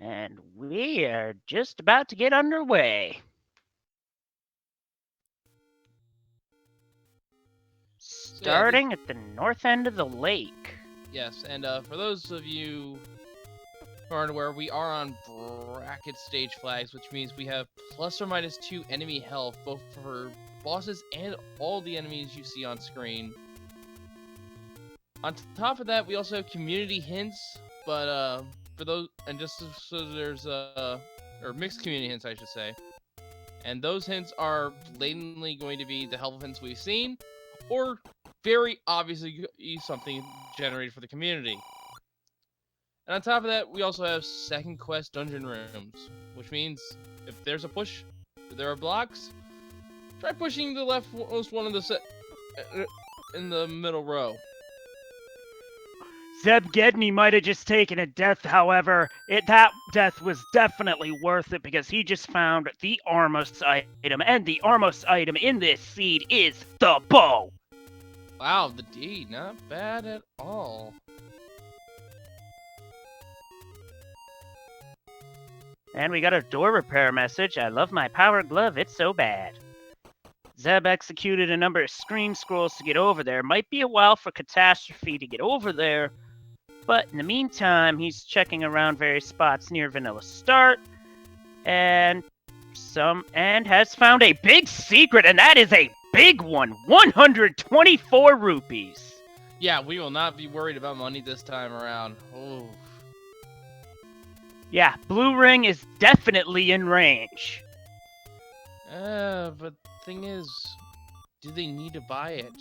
And we are just about to get underway. Starting at the north end of the lake. Yes, and for those of you who aren't aware, we are on bracket stage flags, which means we have ±2 enemy health, both for bosses and all the enemies you see on screen. On top of that, we also have community hints, but for those, and just so there's or mixed community hints, I should say. And those hints are blatantly going to be the helpful hints we've seen, or very obviously something generated for the community. And on top of that, we also have second quest dungeon rooms, which means if there's a push, if there are blocks, try pushing the leftmost one of the in the middle row. ZebGedney might have just taken a death, however. That death was definitely worth it because he just found the Armos item, and the Armos item in this seed is the bow. Wow, the D, not bad at all. And we got a door repair message. I love my power glove, it's so bad. Zeb executed a number of screen scrolls to get over there. Might be a while for Catastrophe to get over there, but in the meantime, he's checking around various spots near Vanilla Start, and has found a big secret, and that is a big one, 124 rupees. Yeah, we will not be worried about money this time around. Oh. Yeah, Blue Ring is definitely in range. But thing is, do they need to buy it?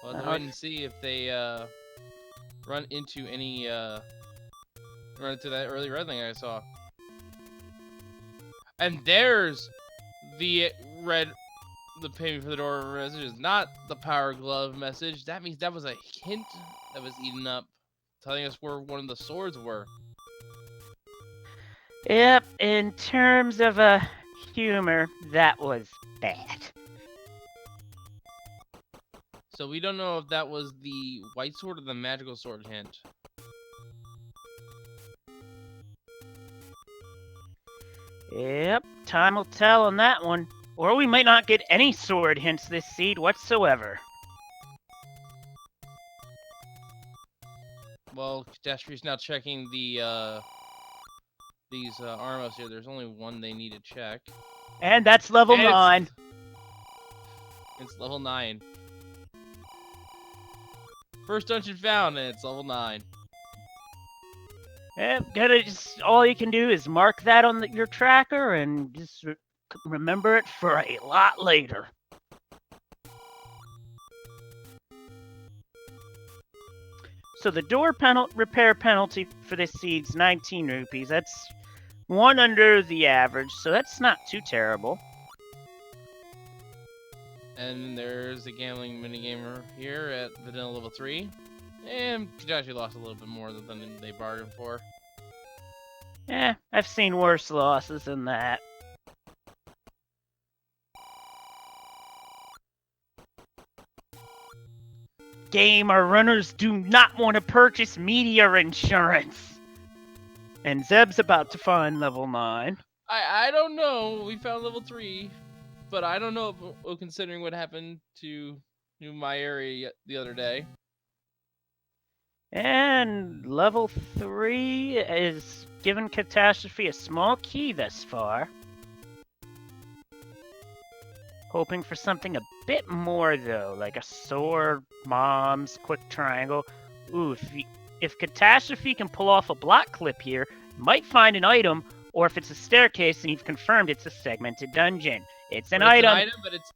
Well, let's wait and see if they run into any run into that early red thing I saw. And there's the payment for the door message is not the power glove message. That means that was a hint that was eaten up, telling us where one of the swords were. Yep, in terms of humor, that was bad. So we don't know if that was the white sword or the magical sword hint. Yep, time will tell on that one. Or we might not get any sword hints this seed whatsoever. Well, Catastrophe's now checking the these Armos here. There's only one they need to check. And that's level 9. It's level 9. First dungeon found, and it's level 9. Yep, all you can do is mark that on your tracker and just remember it for a lot later. So the door repair penalty for this seed's 19 rupees. That's one under the average, so that's not too terrible. And there's the gambling minigamer here at Vanilla level 3. And Kadashi lost a little bit more than they bargained for. I've seen worse losses than that. Gamer runners do not want to purchase meteor insurance. And Zeb's about to find level 9. I don't know. We found level 3. But I don't know if, considering what happened to my area the other day. And level 3 is given Catastrophe a small key thus far. Hoping for something a bit more, though, like a sword, bombs, quick triangle. Ooh, if Catastrophe can pull off a block clip here, you might find an item, or if it's a staircase and you've confirmed it's a segmented dungeon. It's an item, but it's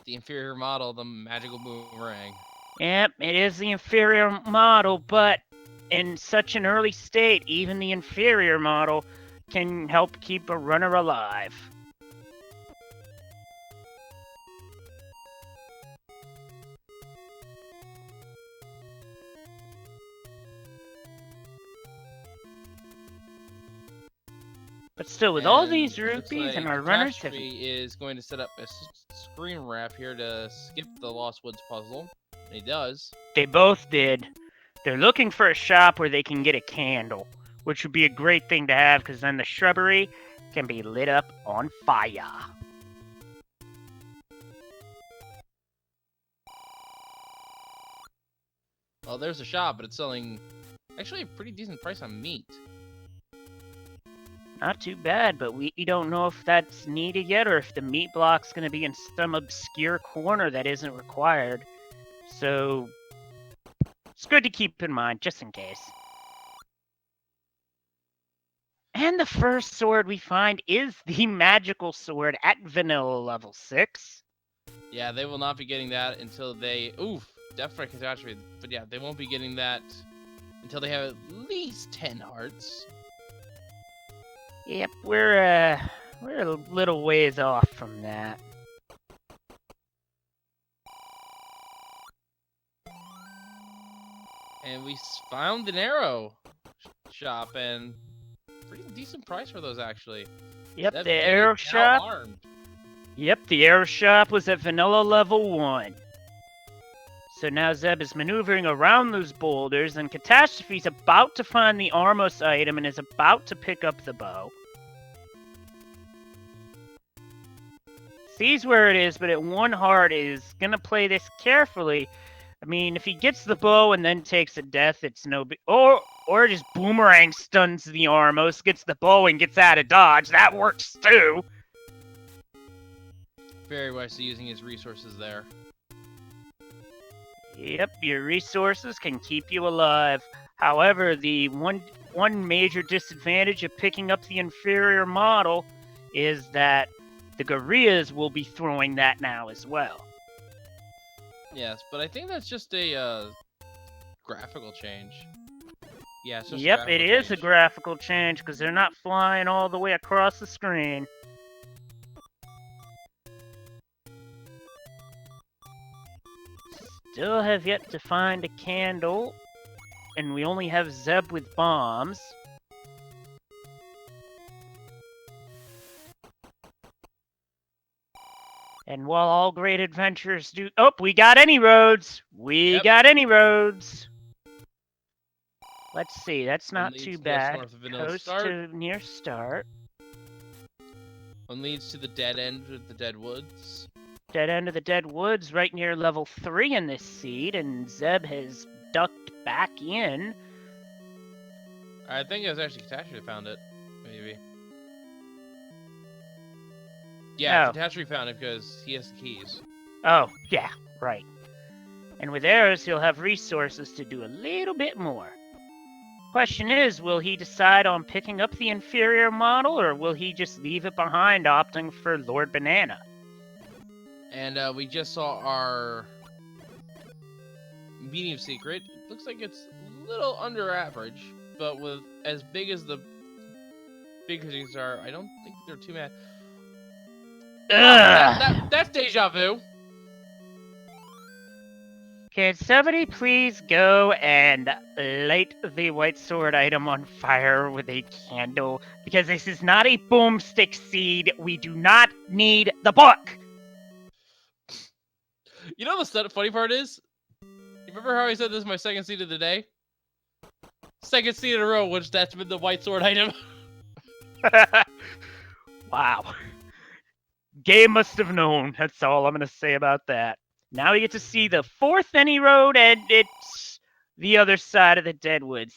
the inferior model, the magical boomerang. Yep, it is the inferior model, but in such an early state, even the inferior model can help keep a runner alive. But still, with all these rupees and our runners have... is going to set up a screen wrap here to skip the Lost Woods puzzle. And he does. They both did. They're looking for a shop where they can get a candle, which would be a great thing to have because then the shrubbery can be lit up on fire. Well, there's a shop, but it's selling actually a pretty decent price on meat. Not too bad, but we don't know if that's needed yet or if the meat block's going to be in some obscure corner that isn't required. So it's good to keep in mind, just in case. And the first sword we find is the magical sword at vanilla level 6. Yeah, they will not be getting that until they... Oof, definitely catastrophe. But yeah, they won't be getting that until they have at least 10 hearts. Yep, we're a little ways off from that. And we found an arrow shop, and pretty decent price for those, actually. Yep, That the arrow is now shop. armed. Yep, the arrow shop was at vanilla level 1. So now Zeb is maneuvering around those boulders, and Catastrophe's about to find the Armos item and is about to pick up the bow. Sees where it is, but at 1 heart is gonna play this carefully. I mean, if he gets the bow and then takes a death, it's no big... Or just boomerang stuns the Armos, gets the bow and gets out of dodge. That works too! Very wisely using his resources there. Yep, your resources can keep you alive. However, the one major disadvantage of picking up the inferior model is that the gorillas will be throwing that now as well. Yes, but I think that's just a graphical change. Yeah, it's just Yep, it is a graphical change because they're not flying all the way across the screen. Still have yet to find a candle, and we only have Zeb with bombs. And while all great adventures do... Oh, we got any roads! We got any roads! Let's see, that's not too bad. North of Vanilla Coast Start. to near start. One leads to the dead end of the Dead Woods. Dead end of the Dead Woods, right near level 3 in this seed, and Zeb has ducked back in. I think it was actually Catastrophe found it, maybe. Yeah, Catastrophe found it because he has the keys. Oh, yeah, right. And with arrows, he'll have resources to do a little bit more. Question is, will he decide on picking up the inferior model, or will he just leave it behind, opting for Lord Banana? And we just saw our medium secret. It looks like it's a little under average, but with as big as the big things are, I don't think they're too mad. That's deja vu. Can somebody please go and light the white sword item on fire with a candle? Because this is not a boomstick seed. We do not need the book. You know the funny part is? You remember how I said this is my second seed of the day? Second seed in a row, which that's been the white sword item. Wow. Game must have known. That's all I'm going to say about that. Now we get to see the 4th Any Road, and it's the other side of the Deadwoods.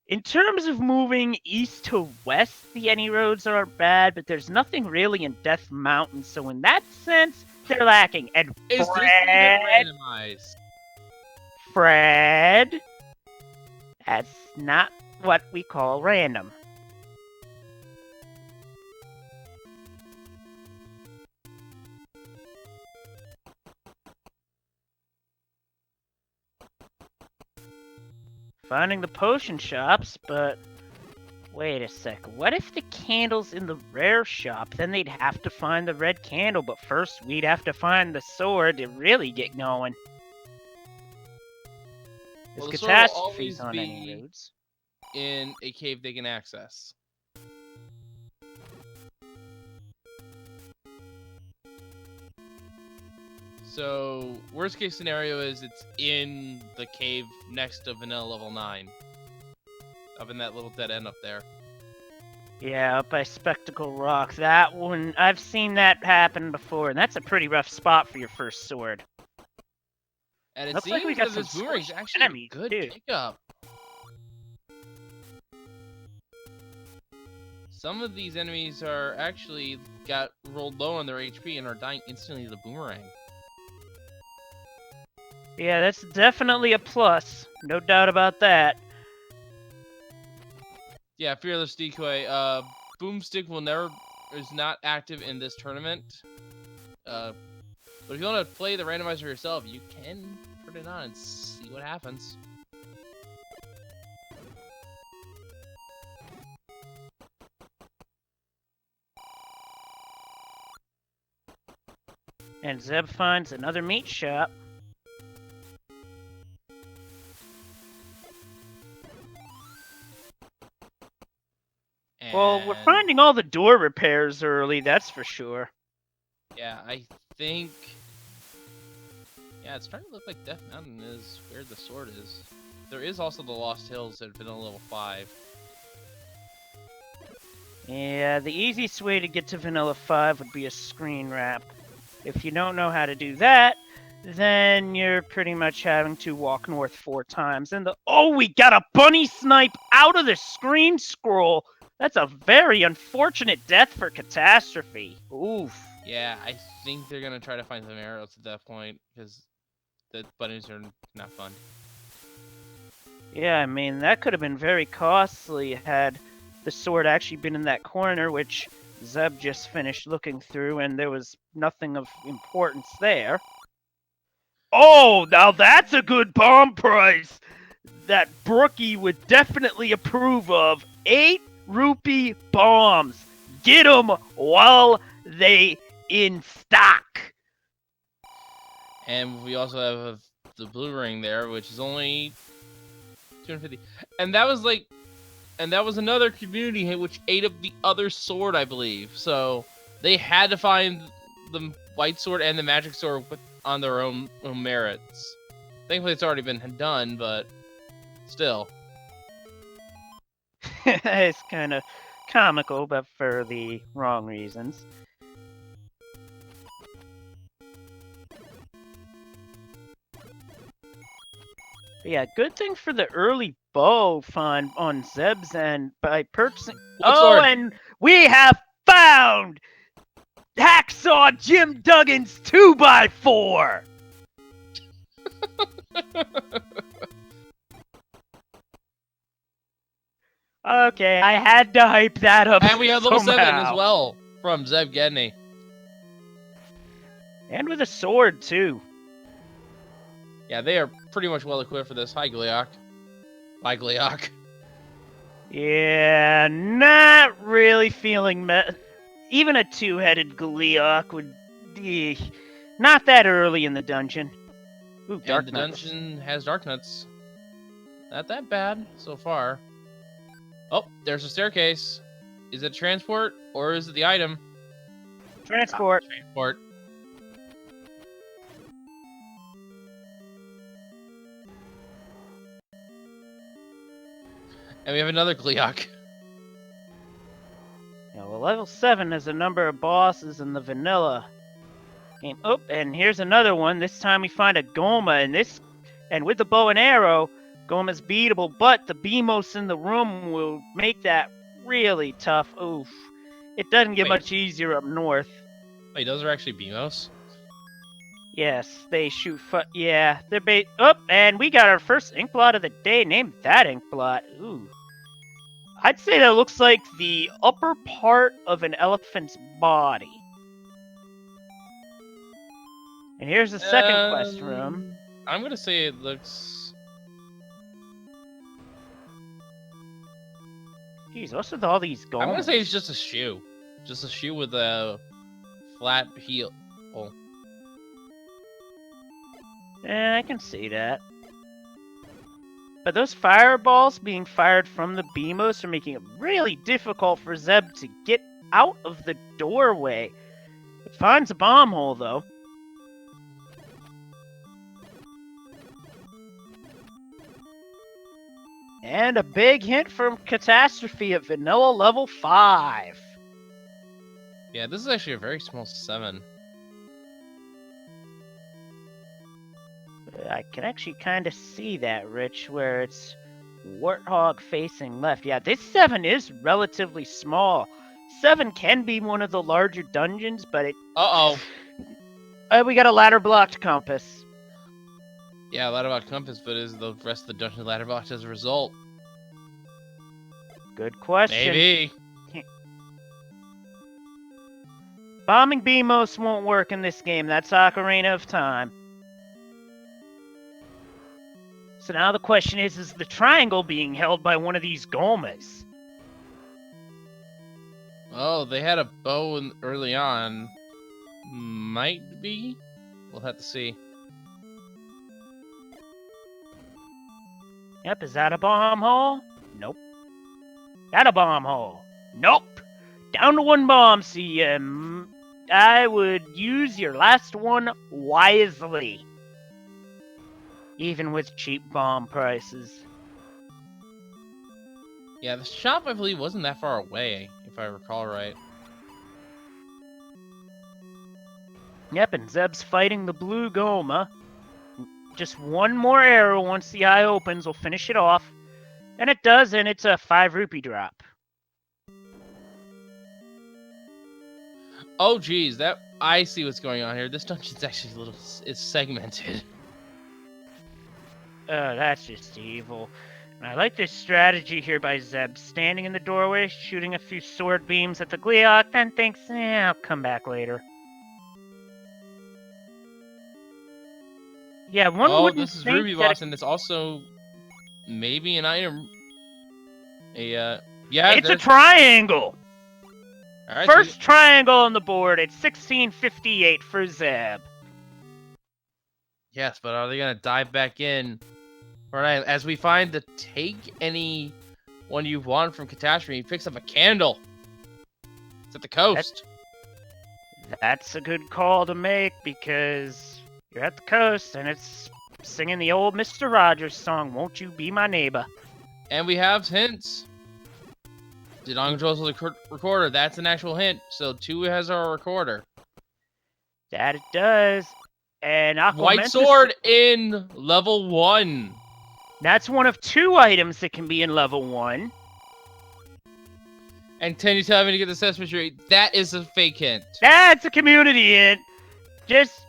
In terms of moving east to west, the Any Roads aren't bad, but there's nothing really in Death Mountain, so in that sense, they're lacking. And Is this randomized? Fred, that's not what we call random. Finding the potion shops, but wait a sec. What if the candle's in the rare shop? Then they'd have to find the red candle, but first we'd have to find the sword to really get going. Well, There's the sword will catastrophes always on be any roads. in a cave they can access. So, worst case scenario is it's in the cave next to Vanilla Level 9. Up in that little dead end up there. Yeah, up by Spectacle Rock. That one, I've seen that happen before, and that's a pretty rough spot for your first sword. And it Looks seems like we got that this some boomerang is squishy actually enemies, a good too. pickup. Some of these enemies are actually got rolled low on their HP and are dying instantly to the boomerang. Yeah, that's definitely a plus. No doubt about that. Yeah, Fearless Decoy. Boomstick is not active in this tournament. But if you want to play the randomizer yourself, you can put it on and see what happens. And Zeb finds another meat shop. Well, we're And finding all the door repairs early, that's for sure. yeah, I think. Yeah, it's starting to look like Death Mountain is where the sword is. There is also the Lost Hills at Vanilla Level 5. Yeah, the easiest way to get to Vanilla 5 would be a screen wrap. If you don't know how to do that, then you're pretty much having to walk north 4 times. And we got a bunny snipe out of the screen scroll! That's a very unfortunate death for Catastrophe. Oof. Yeah, I think they're gonna try to find some arrows at that point, because the bunnies are not fun. Yeah, I mean, that could have been very costly had the sword actually been in that corner, which Zeb just finished looking through, and there was nothing of importance there. Oh, now that's a good bomb price! That Brookie would definitely approve of. 8 rupee bombs. Get them while they in stock. And we also have the blue ring there, which is only 250. And that was another community hit which ate up the other sword, I believe. So they had to find the white sword and the magic sword on their own merits. Thankfully, it's already been done, but still. It's kind of comical, but for the wrong reasons. But yeah, good thing for the early bow find on Zeb's end by purchasing. Sword? And we have found Hacksaw Jim Duggan's 2x4! Okay, I had to hype that up. And we have level 7 as somehow. well from ZebGedney. And with a sword, too. Yeah, they are pretty much well equipped for this. Hi, Gliok. Bye, Gliok. Yeah, not really feeling... Even a 2-headed Gliok would... not that early in the dungeon. Ooh, Dark And the Nuts. dungeon has Dark Nuts. Not that bad so far. Oh, there's a staircase. Is it transport or is it the item? Transport. Transport. And we have another Gliok. Yeah, well, level 7 has a number of bosses in the vanilla game. Oh, and here's another one. This time we find a Goma, and with the bow and arrow, Goma's beatable, but the Beamos in the room will make that really tough. Oof. It doesn't get much easier up north. Wait, those are actually Beamos? Yes, they shoot yeah, they're and we got our first Inkblot of the day. Named that Inkblot. Ooh. I'd say that looks like the upper part of an elephant's body. And here's the second quest room. I'm gonna say it looks... Jeez, what's with all these golems? I'm gonna say it's just a shoe. Just a shoe with a flat heel. Oh. I can see that. But those fireballs being fired from the Beamos are making it really difficult for Zeb to get out of the doorway. It finds a bomb hole, though. And a big hint from Catastrophe at Vanilla level 5. Yeah, this is actually a very small 7. I can actually kind of see that, Rich, where it's Warthog facing left. Yeah, this 7 is relatively small. 7 can be one of the larger dungeons, but it... Uh-oh. We got a ladder blocked compass. Yeah, ladder blocked compass, but is the rest of the dungeon ladder blocked as a result? Good question. Maybe. Bombing BMOS won't work in this game. That's Ocarina of Time. So now the question is the triangle being held by one of these Gomas? Oh, they had a bow early on. Might be? We'll have to see. Yep, is that a bomb hole? Nope. That a bomb hole? Nope. Down to 1 bomb, CM. I would use your last one wisely. Even with cheap bomb prices. Yeah, the shop, I believe, wasn't that far away, if I recall right. Yep, and Zeb's fighting the blue Goma. Just one more arrow once the eye opens will finish it off. And it does, and it's a 5 rupee drop. Oh, geez, that I see what's going on here. This dungeon's actually it's segmented. Oh, that's just evil. And I like this strategy here by Zeb, standing in the doorway, shooting a few sword beams at the Gleeok, then thinks, I'll come back later. Yeah, one wouldn't this is think Ruby that Boss, and it's also maybe an item. Yeah. it's a triangle! All right, First triangle on the board, it's 1658 for Zeb. Yes, but are they gonna dive back in? Alright, as we find the take any one you want from Catastrophe, he picks up a candle. It's at the coast. That's a good call to make because you're at the coast and it's singing the old Mr. Rogers song, Won't You Be My Neighbor? And we have hints. Did on controls with the recorder? That's an actual hint. So 2 has our recorder. That it does. And White sword in level 1. That's one of 2 items that can be in level 1. And can you tell me to get the Sesame Street? That is a fake hint. That's a community hint. Just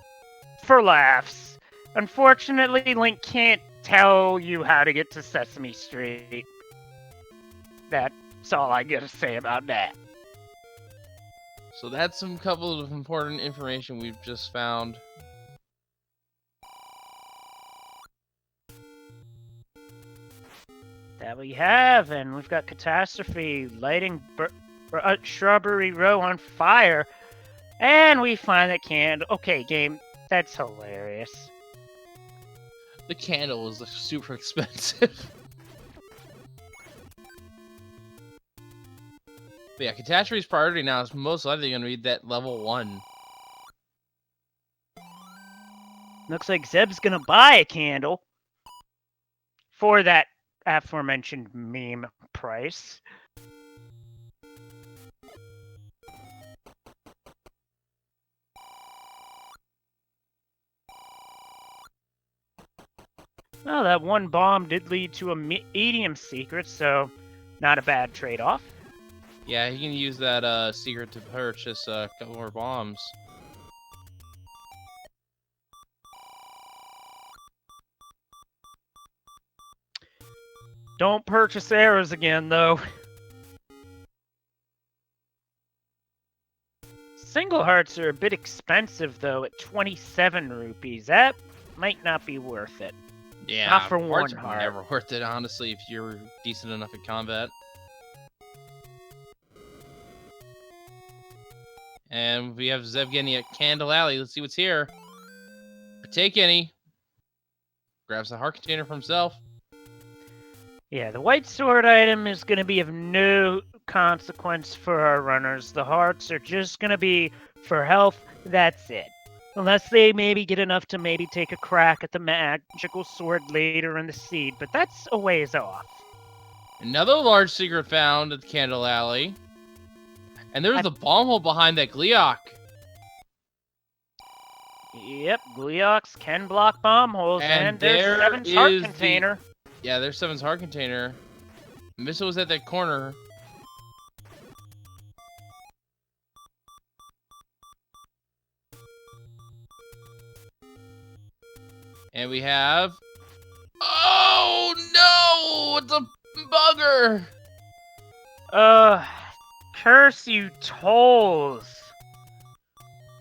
for laughs. Unfortunately, Link can't tell you how to get to Sesame Street. That's all I gotta say about that. So that's some couple of important information we've just found. That we have, and we've got Catastrophe lighting Shrubbery Row on fire, and we find the candle. Okay, game, that's hilarious. The candle was super expensive. But yeah, Catastrophe's priority now is most likely going to be that level 1. Looks like Zeb's gonna buy a candle for that aforementioned meme price. Well, that one bomb did lead to a medium secret, so not a bad trade-off. Yeah, he can use that secret to purchase a couple more bombs. Don't purchase arrows again, though. Single hearts are a bit expensive, though, at 27 rupees. That might not be worth it. Yeah, not for hearts one are heart. never worth it, honestly, if you're decent enough at combat. And we have ZebGedney at Candle Alley. Let's see what's here. Take any. Grabs the heart container for himself. Yeah, the white sword item is going to be of no consequence for our runners. The hearts are just going to be for health. That's it. Unless they maybe get enough to maybe take a crack at the magical sword later in the seed, but that's a ways off. Another large secret found at the Candle Alley. And there's the bomb hole behind that Gleok. Yep, Gleox can block bomb holes, and there's Seven's heart container. Yeah, there's Seven's heart container. Missile was at that corner. And we have... Oh, no! It's a bugger! Curse you, tolls.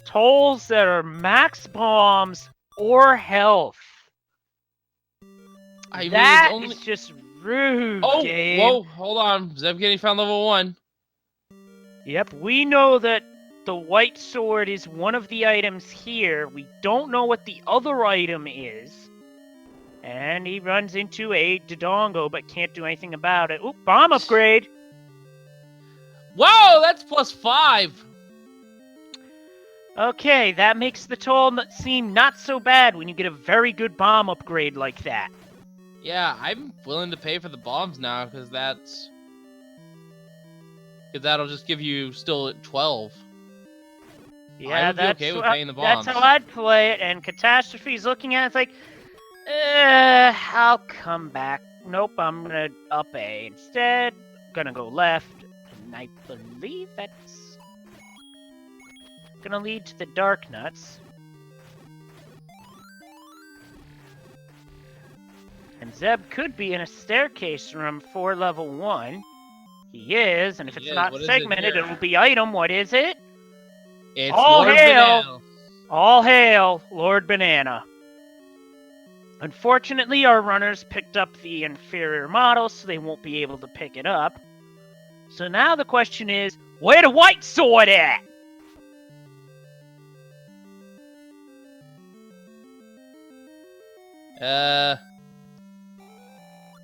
Tolls that are max bombs or health. That is just rude, game. Whoa, hold on. ZebGedney found level 1. Yep, we know that the white sword is one of the items here. We don't know what the other item is. And he runs into a Dodongo, but can't do anything about it. Oop, bomb upgrade! Whoa, that's +5! Okay, that makes the toll seem not so bad when you get a very good bomb upgrade like that. Yeah, I'm willing to pay for the bombs now, because that'll just give you still at 12. Yeah, that's okay with paying the bombs. That's how I'd play it, and Catastrophe's looking at it, it's like, I'll come back. Nope, I'm gonna up A instead. Gonna go left, and I believe that's gonna lead to the Dark Nuts. And Zeb could be in a staircase room for level 1. He is, and if it's not segmented, it will be item. What is it? It's All hail! All hail, Lord Banana. Unfortunately, our runners picked up the inferior model, so they won't be able to pick it up. So now the question is, where the white sword at?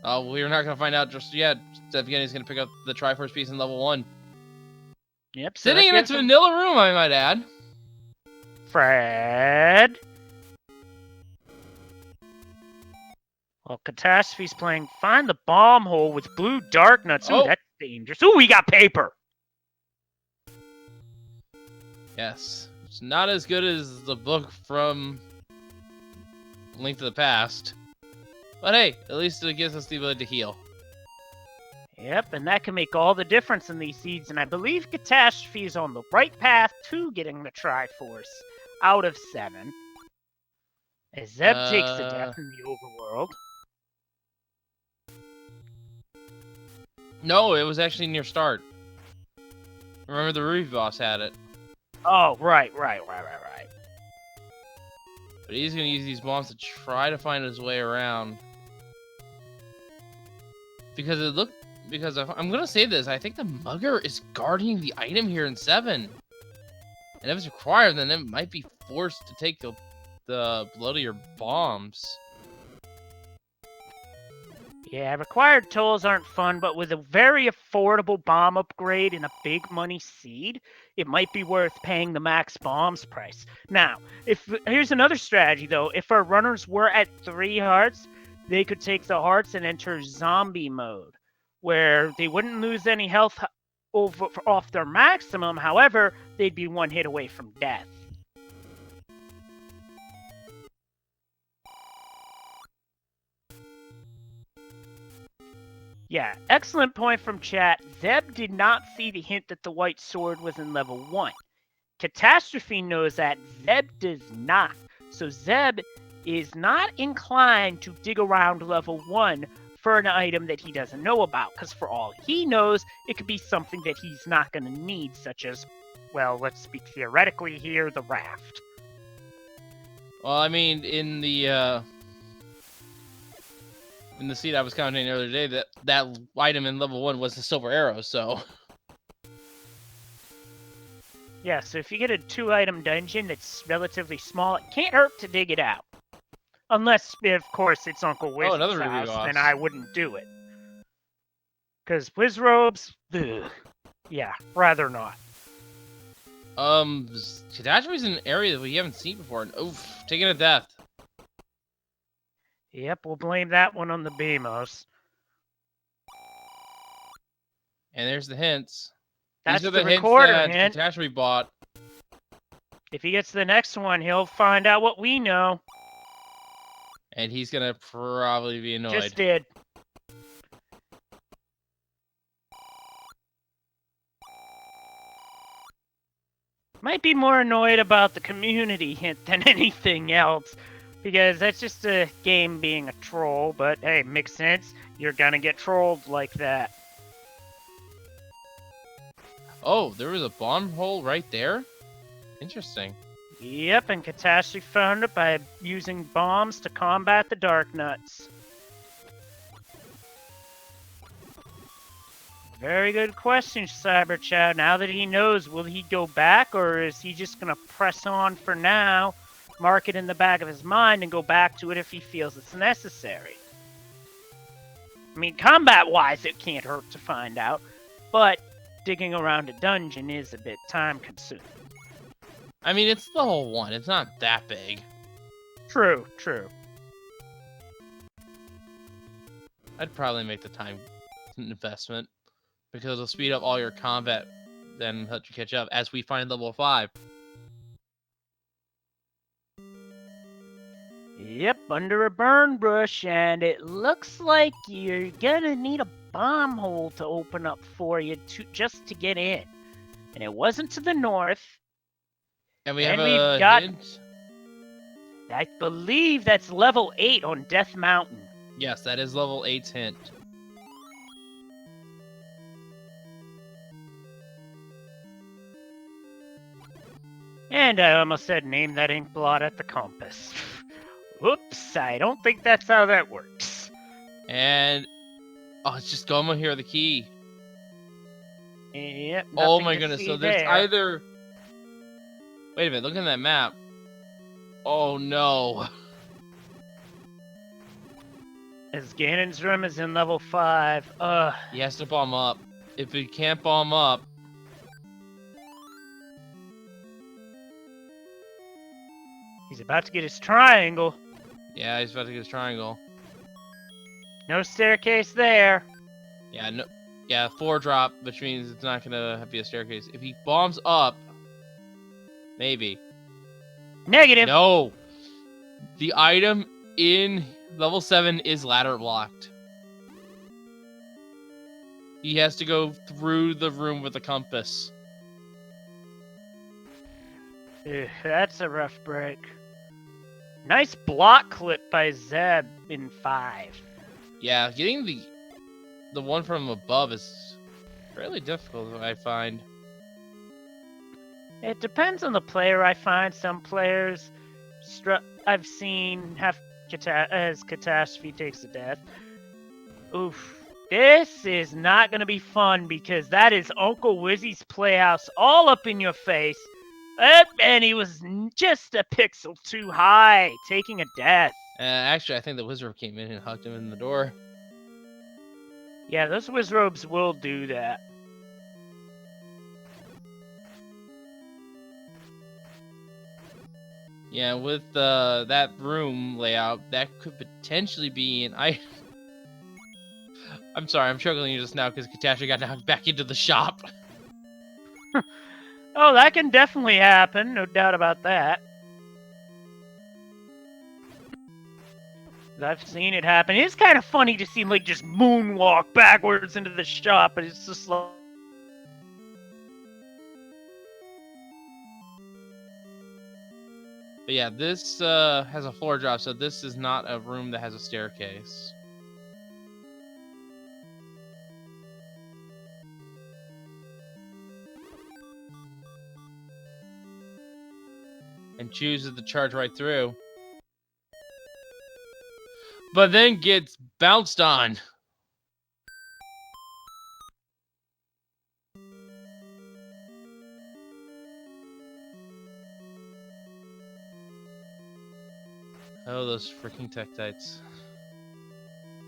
Oh, we're not gonna find out just yet. ZebGedney's gonna pick up the Triforce piece in level 1. Yep. Sitting in its vanilla room, I might add. Fred. Well, Catastrophe's playing Find the Bomb Hole with blue Dark Nuts. Ooh, that's dangerous. Ooh, we got paper. Yes. It's not as good as the book from Link to the Past. But hey, at least it gives us the ability to heal. Yep, and that can make all the difference in these seeds, and I believe Catastrophe is on the right path to getting the Triforce out of 7. As Zeb takes the death in the overworld. No, it was actually near start. Remember the Ruby boss had it. Oh, right. But he's gonna use these bombs to try to find his way around. Because I'm gonna say this, I think the mugger is guarding the item here in 7. And if it's required, then it might be forced to take the bloodier bombs. Yeah, required tolls aren't fun, but with a very affordable bomb upgrade and a big money seed, it might be worth paying the max bombs price. Now, here's another strategy though. If our runners were at 3 hearts, they could take the hearts and enter zombie mode, where they wouldn't lose any health off their maximum. However, they'd be 1 hit away from death. Yeah, excellent point from chat. Zeb did not see the hint that the white sword was in level 1. Catastrophe knows that, Zeb does not. So Zeb is not inclined to dig around level 1 for an item that he doesn't know about, because for all he knows, it could be something that he's not going to need, such as, well, let's speak theoretically here, the raft. Well, I mean, in the seed I was counting the other day, that item in level 1 was the silver arrow, so... Yeah, so if you get a 2-item dungeon that's relatively small, it can't hurt to dig it out. Unless, of course, it's Uncle Wizard's house, then I wouldn't do it. Because Wizrobes, ugh. Yeah, rather not. Catastrophe's in an area that we haven't seen before, and oof, taking a death. Yep, we'll blame that one on the Beamos. And there's the hints. That's These are the the hints recorder that hint. Catastrophe bought. If he gets the next one, he'll find out what we know. And he's gonna probably be annoyed. Just did. Might be more annoyed about the community hint than anything else, because that's just a game being a troll, but hey, makes sense. You're gonna get trolled like that. Oh, there was a bomb hole right there? Interesting. Yep, and Catastrophe found it by using bombs to combat the Dark Nuts. Very good question, Cyber Chat. Now that he knows, will he go back, or is he just going to press on for now, mark it in the back of his mind, and go back to it if he feels it's necessary? I mean, combat-wise, it can't hurt to find out, but digging around a dungeon is a bit time-consuming. I mean, it's level 1. It's not that big. True, true. I'd probably make the time investment, because it'll speed up all your combat and help you catch up as we find level 5. Yep, under a burn bush, and it looks like you're gonna need a bomb hole to open up for you just to get in. And it wasn't to the north. And we have we've a got, hint. I believe that's level 8 on Death Mountain. Yes, that is level 8's hint. And I almost said name that ink blot at the compass. Whoops, I don't think that's how that works. And oh, it's just Gomo here, the key. Yep. Oh my goodness! So there's either. Wait a minute! Look at that map. Oh no! As Ganon's room is in level 5. He has to bomb up. If he can't bomb up, he's about to get his triangle. yeah, he's about to get his triangle. No staircase there. Yeah, no. Yeah, 4 drop, which means it's not gonna be a staircase. If he bombs up, maybe. Negative. No! The item in level 7 is ladder blocked. He has to go through the room with a compass. That's a rough break. Nice block clip by Zeb in 5. Yeah, getting the one from above is fairly difficult, I find. It depends on the player, I find. Some players I've seen have as Catastrophe takes a death. Oof. This is not going to be fun because that is Uncle Wizzy's Playhouse all up in your face. And he was just a pixel too high, taking a death. Actually, I think the wizard came in and hugged him in the door. Yeah, those Wizrobes will do that. Yeah, with that room layout, that could potentially be an item. I'm sorry, I'm struggling just now because Catastrophe got knocked back into the shop. Oh, that can definitely happen, no doubt about that. I've seen it happen. It's kind of funny to see him like just moonwalk backwards into the shop, but it's just like... But yeah, this has a floor drop, so this is not a room that has a staircase. And chooses to charge right through. But then gets bounced on. Oh, those freaking Tektites.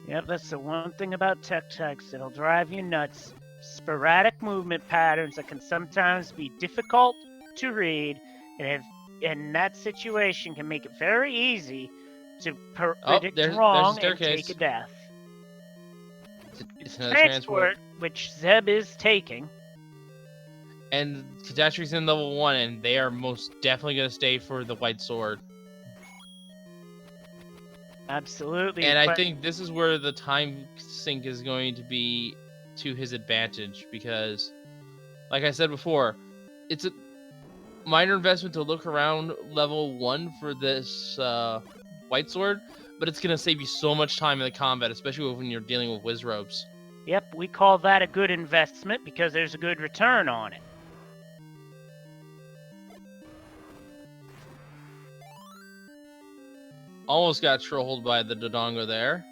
Yep, that's the one thing about Tektites. It'll drive you nuts. Sporadic movement patterns that can sometimes be difficult to read, and in that situation can make it very easy to predict wrong and take a death. It's a another transport, which Zeb is taking. And Catastrophe's in level 1, and they are most definitely going to stay for the White Sword. Absolutely. And I think this is where the time sink is going to be to his advantage, because, like I said before, it's a minor investment to look around level 1 for this White Sword, but it's going to save you so much time in the combat, especially when you're dealing with Wizrobes. Yep, we call that a good investment because there's a good return on it. Almost got trolled by the Dodongo there.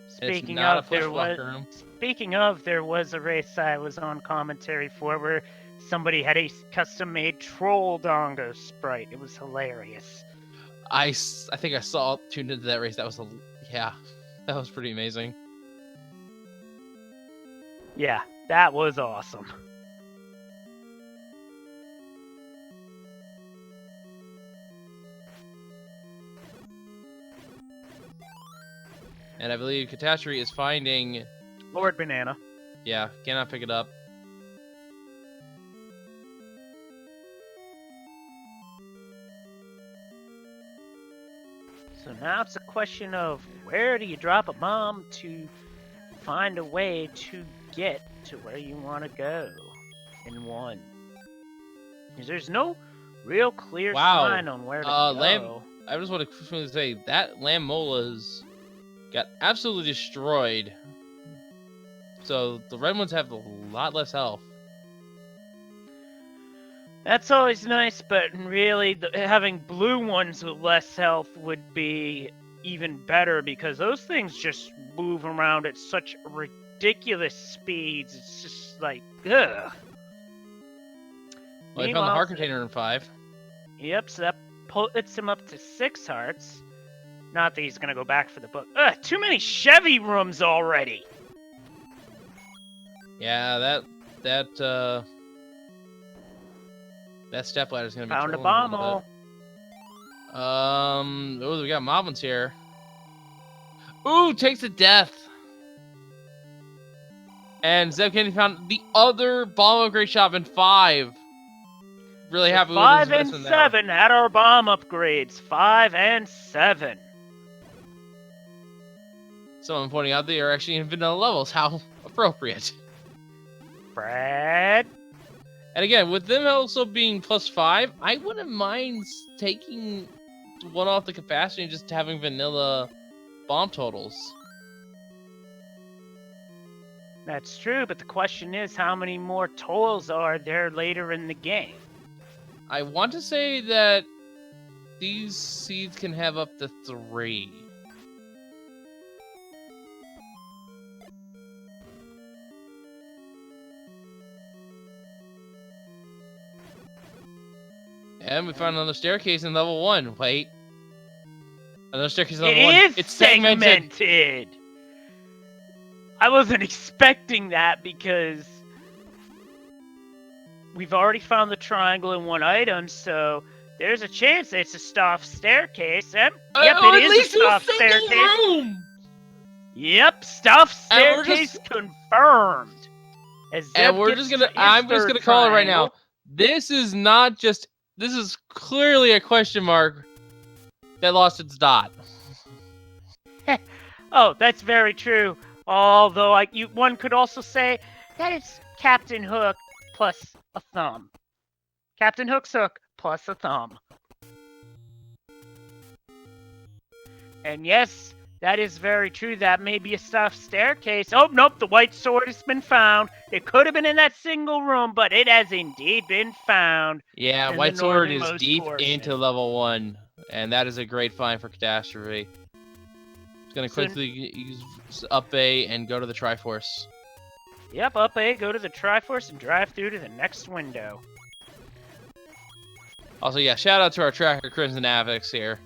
Speaking of, there was a race I was on commentary for where somebody had a custom-made troll dongo sprite. It was hilarious. I think I tuned into that race. That was that was pretty amazing. Yeah, that was awesome. And I believe Catastrophe is finding Lord Banana. Yeah, cannot pick it up. So now it's a question of where do you drop a bomb to find a way to get to where you want to go in one. Because there's no real clear sign on where to go. I just want to say that Lamb Mola's got absolutely destroyed. So the red ones have a lot less health. That's always nice, but really having blue ones with less health would be even better because those things just move around at such ridiculous speeds. It's just like, ugh. Well, I found the heart container in 5. Yep, so that puts him up to 6 hearts. Not that he's gonna go back for the book. Ugh, too many Chevy rooms already. Yeah, that step ladder's gonna be found a bomb hole. Oh, we got moblins here. Ooh, takes a death. And ZebGedney found the other bomb upgrade shop in 5. Really so happy 5 with this and 7 had our bomb upgrades. 5 and 7. Someone pointing out they are actually in vanilla levels. How appropriate. Brad. And again, with them also being +5, I wouldn't mind taking one off the capacity and just having vanilla bomb totals. That's true, but the question is how many more tolls are there later in the game? I want to say that these seeds can have up to 3. And we found another staircase in level 1. Wait. Another staircase in level 1. It's segmented! I wasn't expecting that because we've already found the triangle in one item, so there's a chance it's a stuffed staircase. Yep, it is a stuffed staircase. Room. Yep, stuffed staircase confirmed. And we're just gonna I'm just gonna call it right now. This is not just this is clearly a question mark that lost its dot. Oh, that's very true. Although one could also say that it's Captain Hook plus a thumb. Captain Hook's hook plus a thumb. And yes, that is very true. That may be a stuffed staircase. Oh, nope, the white sword has been found. It could have been in that single room, but it has indeed been found. Yeah, white sword is deep into level 1, and that is a great find for Catastrophe. It's going to quickly use up A and go to the Triforce. Yep, up A, go to the Triforce, and drive through to the next window. Also, yeah, shout out to our tracker, Crimson Avix here.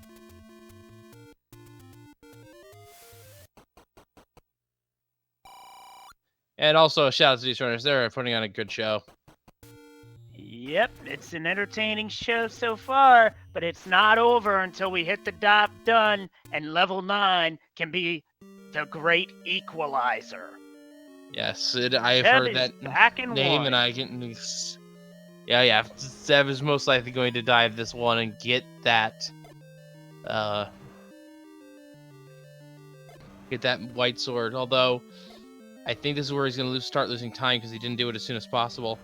And also, shout out to these runners. They're putting on a good show. Yep, it's an entertaining show so far, but it's not over until we hit the dot done, and level 9 can be the Great Equalizer. Yes, I've Zeb heard is that back in name, one. and I can. Yeah. Zeb is most likely going to dive this one and get that. Get that white sword. Although, I think this is where he's going to start losing time because he didn't do it as soon as possible.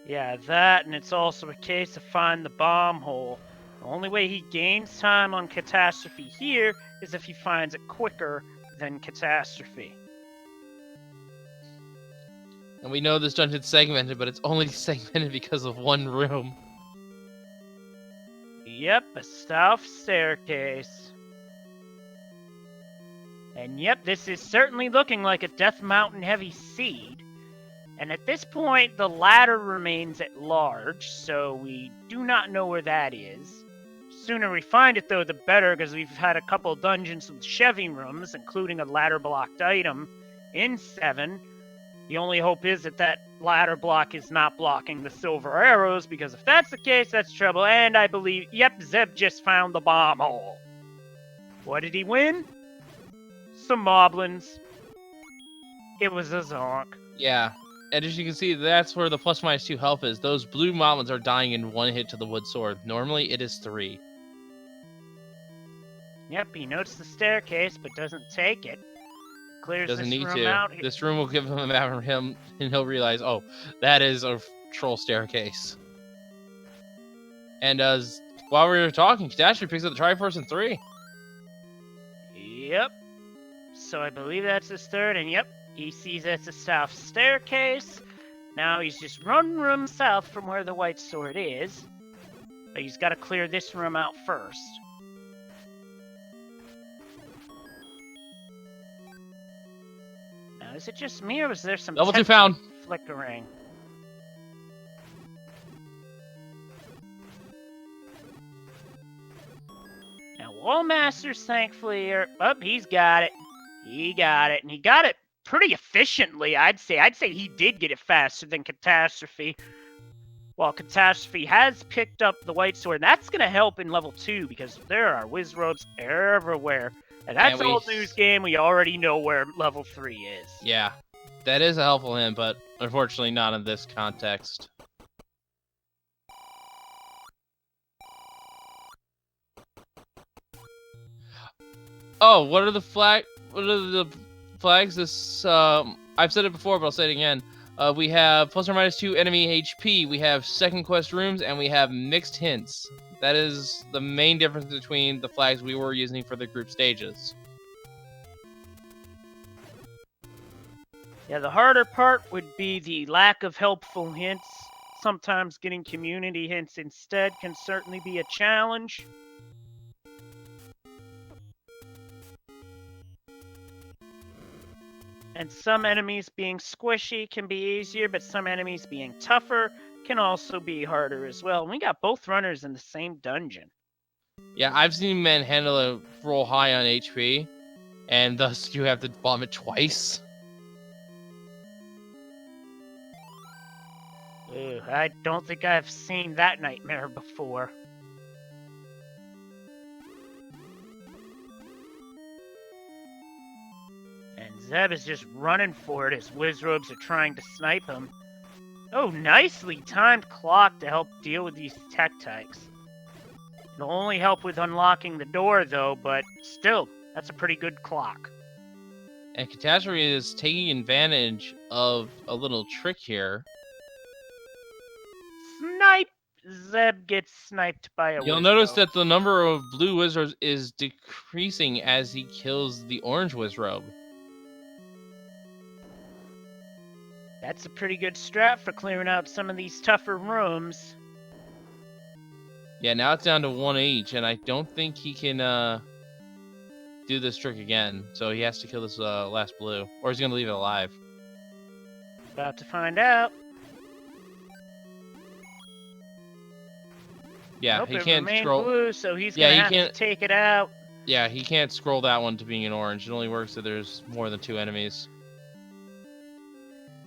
Yeah, that, and it's also a case of find the bomb hole. The only way he gains time on Catastrophe here is if he finds it quicker than Catastrophe. And we know this dungeon's segmented, but it's only segmented because of one room. Yep, a stealth staircase. And yep, this is certainly looking like a Death Mountain heavy seed. And at this point, the ladder remains at large, so we do not know where that is. Sooner we find it, though, the better, because we've had a couple dungeons with Chevy rooms, including a ladder-blocked item in 7. The only hope is that that ladder block is not blocking the silver arrows, because if that's the case, that's trouble. And I believe, yep, Zeb just found the bomb hole. What did he win? Some moblins. It was a zonk. Yeah. And as you can see, that's where the +/-2 health is. Those blue moblins are dying in 1 hit to the wood sword. Normally, it is 3. Yep, he notes the staircase, but doesn't take it. Clears Doesn't this need room to. out. This room will give him, and he'll realize, oh, that is a troll staircase. And while we were talking, Catastrophe picks up the Triforce in 3. Yep. So I believe that's his third, and yep, he sees it's a south staircase. Now he's just 1 room south from where the white sword is. But he's got to clear this room out first. Now, is it just me, or was there some Level 2 tech found. flickering? Now, Wall Masters, thankfully, are... Oh, he's got it. He got it, and he got it pretty efficiently, I'd say. I'd say he did get it faster than Catastrophe. While Catastrophe has picked up the white sword, and that's going to help in level 2, because there are whiz robes everywhere. And that's old news game. We already know where level 3 is. Yeah, that is a helpful hint, but unfortunately not in this context. Oh, what are the flags? This I've said it before, but I'll say it again. We have +/-2 enemy HP. We have second quest rooms, and we have mixed hints. That is the main difference between the flags we were using for the group stages. Yeah, the harder part would be the lack of helpful hints. Sometimes getting community hints instead can certainly be a challenge. And some enemies being squishy can be easier, but some enemies being tougher can also be harder as well. And we got both runners in the same dungeon. Yeah, I've seen men handle a roll high on HP, and thus you have to bomb it twice. Ugh, I don't think I've seen that nightmare before. And Zeb is just running for it as Wizrobes are trying to snipe him. Oh, nicely timed clock to help deal with these tech types. It'll only help with unlocking the door, though, but still, that's a pretty good clock. And Catastrophe is taking advantage of a little trick here. Snipe! Zeb gets sniped by a You'll Wizrobe. notice that the number of blue wizards is decreasing as he kills the orange wizrobe. That's a pretty good strat for clearing out some of these tougher rooms. Yeah, now it's down to 1 each, and I don't think he can do this trick again. So he has to kill this last blue, or he's gonna leave it alive. About to find out. Yeah, Nope, he it can't remained scroll. blue, so he's gonna have to take it out. Yeah, he can't scroll that one to being an orange. It only works if there's more than 2 enemies.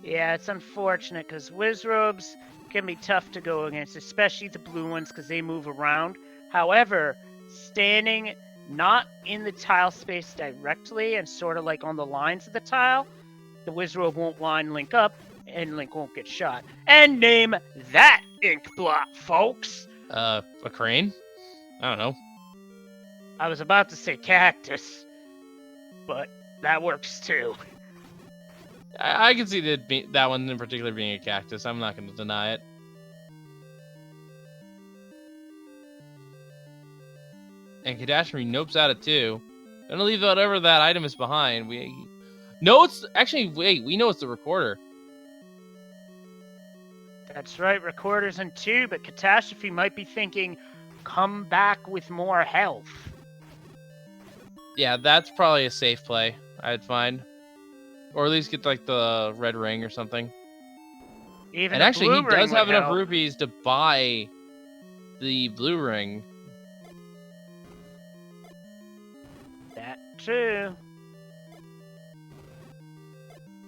Yeah, it's unfortunate because Wizrobes can be tough to go against, especially the blue ones because they move around. However, standing not in the tile space directly and sort of like on the lines of the tile, the Wizrobe won't line Link up and Link won't get shot. And name that ink blot, folks! A crane? I don't know. I was about to say cactus, but that works too. I can see that one in particular being a cactus. I'm not going to deny it. And Catastrophe nopes out it too. Gonna leave whatever that item is behind. We know it's actually we know it's the recorder. That's right, recorders in 2, but Catastrophe might be thinking, come back with more health. Yeah, that's probably a safe play, I'd find. Or at least get like the red ring or something. Even and actually, he does have enough help. rupees to buy the blue ring. That too.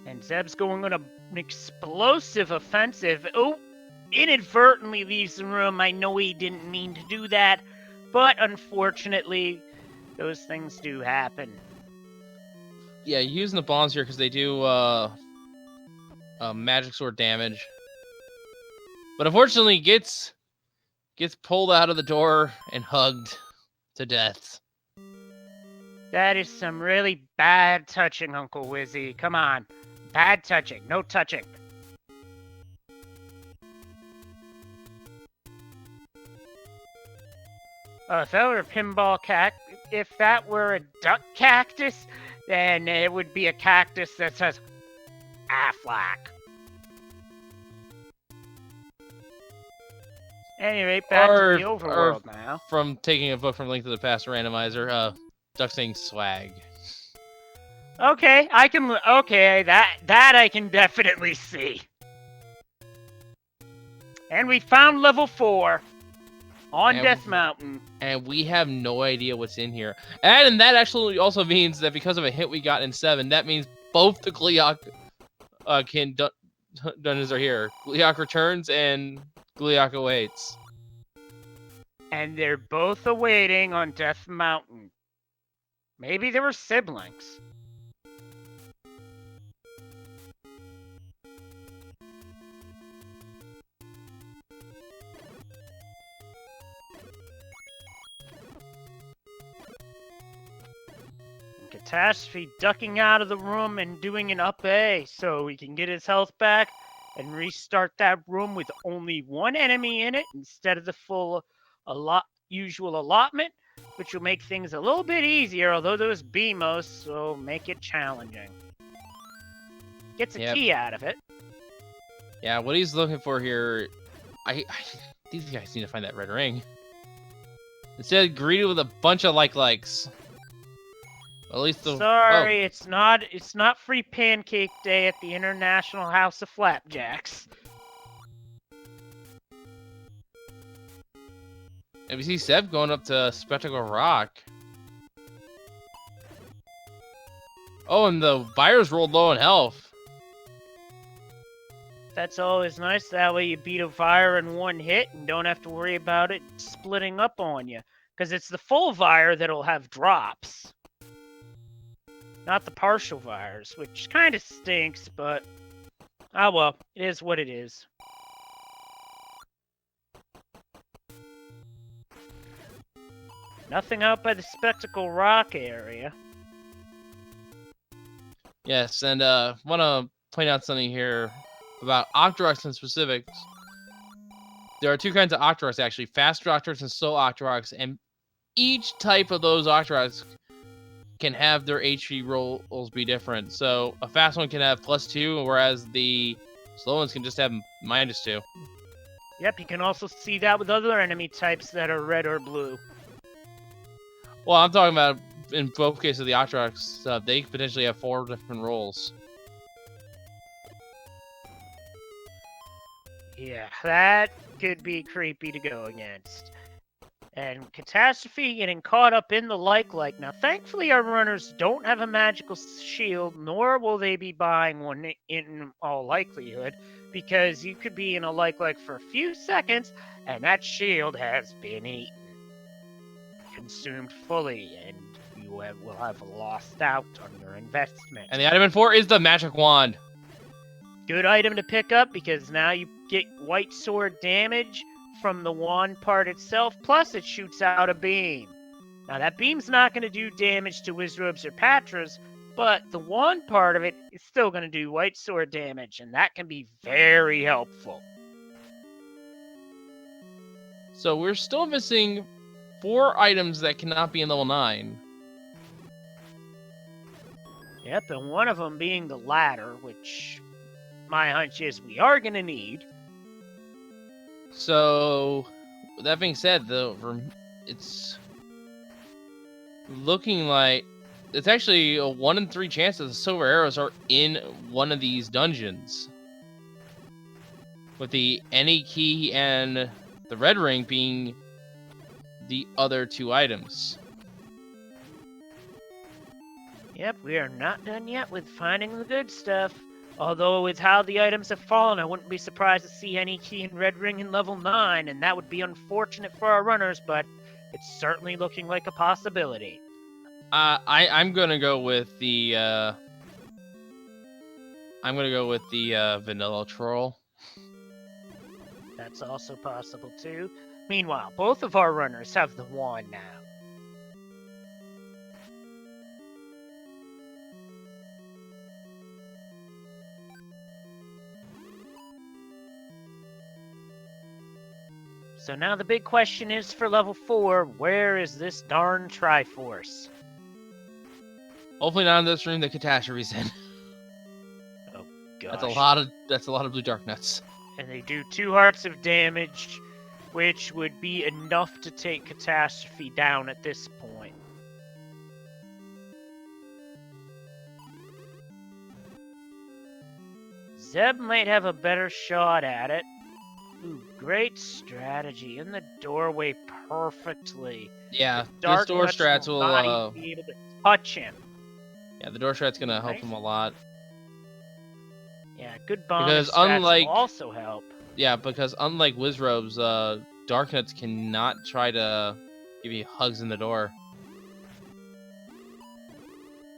And Zeb's going on an explosive offensive. Oh, inadvertently leaves the room. I know he didn't mean to do that, but unfortunately, those things do happen. Yeah, using the bombs here because they do magic sword damage. But unfortunately, gets pulled out of the door and hugged to death. That is some really bad touching, Uncle Wizzy. Come on. Bad touching. No touching. If that were a pinball if that were a duck cactus, then it would be a cactus that says Affleck. Anyway, back to the overworld now. From taking a book from Link to the Past Randomizer, Duck saying swag. Okay, that I can definitely see. And we found level 4 on Death Mountain. And we have no idea what's in here. And that actually also means that because of a hint we got in 7, that means both the Gleeok dungeons are here. Gleeok returns and Gleeok awaits. And they're both awaiting on Death Mountain. Maybe they were siblings. Catastrophe ducking out of the room and doing an up A so he can get his health back and restart that room with only one enemy in it instead of the full usual allotment, which will make things a little bit easier, although those BMOs, so make it challenging. Gets a key out of it. Yeah, what he's looking for here, these guys need to find that red ring. Instead, greeted with a bunch of likes. At least Sorry, it's not free pancake day at the International House of Flapjacks. And we see Zeb going up to Spectacle Rock. Oh, and the buyers rolled low in health. That's always nice. That way you beat a Vire in one hit and don't have to worry about it splitting up on you. Because it's the full Vire that'll have drops. Not the partial Vires, which kind of stinks, but oh well, it is what it is. Nothing out by the Spectacle Rock area. Yes, and want to point out something here about Octoroks in specifics. There are two kinds of Octoroks, actually. Fast Octoroks and slow Octoroks, and each type of those Octoroks can have their HP rolls be different. So a fast one can have +2, whereas the slow ones can just have -2. Yep, you can also see that with other enemy types that are red or blue. Well, I'm talking about in both cases of the Octoroks, they potentially have 4 different rolls. Yeah, that could be creepy to go against. And Catastrophe getting caught up in the like. Now, thankfully, our runners don't have a magical shield, nor will they be buying one in all likelihood, because you could be in a like for a few seconds, and that shield has been eaten. consumed fully, and you will have lost out on your investment. And the item in 4 is the magic wand. Good item to pick up because now you get white sword damage from the wand part itself, plus it shoots out a beam. Now that beam's not going to do damage to Wizrobes or Patras, but the wand part of it is still going to do white sword damage, and that can be very helpful. So we're still missing 4 items that cannot be in level 9. Yep, and one of them being the ladder, which my hunch is we are going to need. So, with that being said, it's looking like it's actually a 1 in 3 chance that the silver arrows are in one of these dungeons. With the any key and the red ring being the other 2 items. Yep, we are not done yet with finding the good stuff. Although with how the items have fallen, I wouldn't be surprised to see any key and red ring in level 9, and that would be unfortunate for our runners, but it's certainly looking like a possibility. I'm gonna go with the vanilla troll. That's also possible too. Meanwhile, both of our runners have the wand now. So now the big question is for level 4, where is this darn Triforce? Hopefully not in this room that Catastrophe's in. Oh gosh. That's a lot of blue dark nuts. And they do 2 hearts of damage, which would be enough to take Catastrophe down at this point. Zeb might have a better shot at it. Ooh, great strategy. In the doorway perfectly. Yeah, The this door strats will not be able to touch him. yeah, the door strat's gonna help Nice. him a lot. Yeah, good bomb Because strats unlike- will also help. Yeah, because unlike Wizrobes, dark nuts cannot try to give you hugs in the door.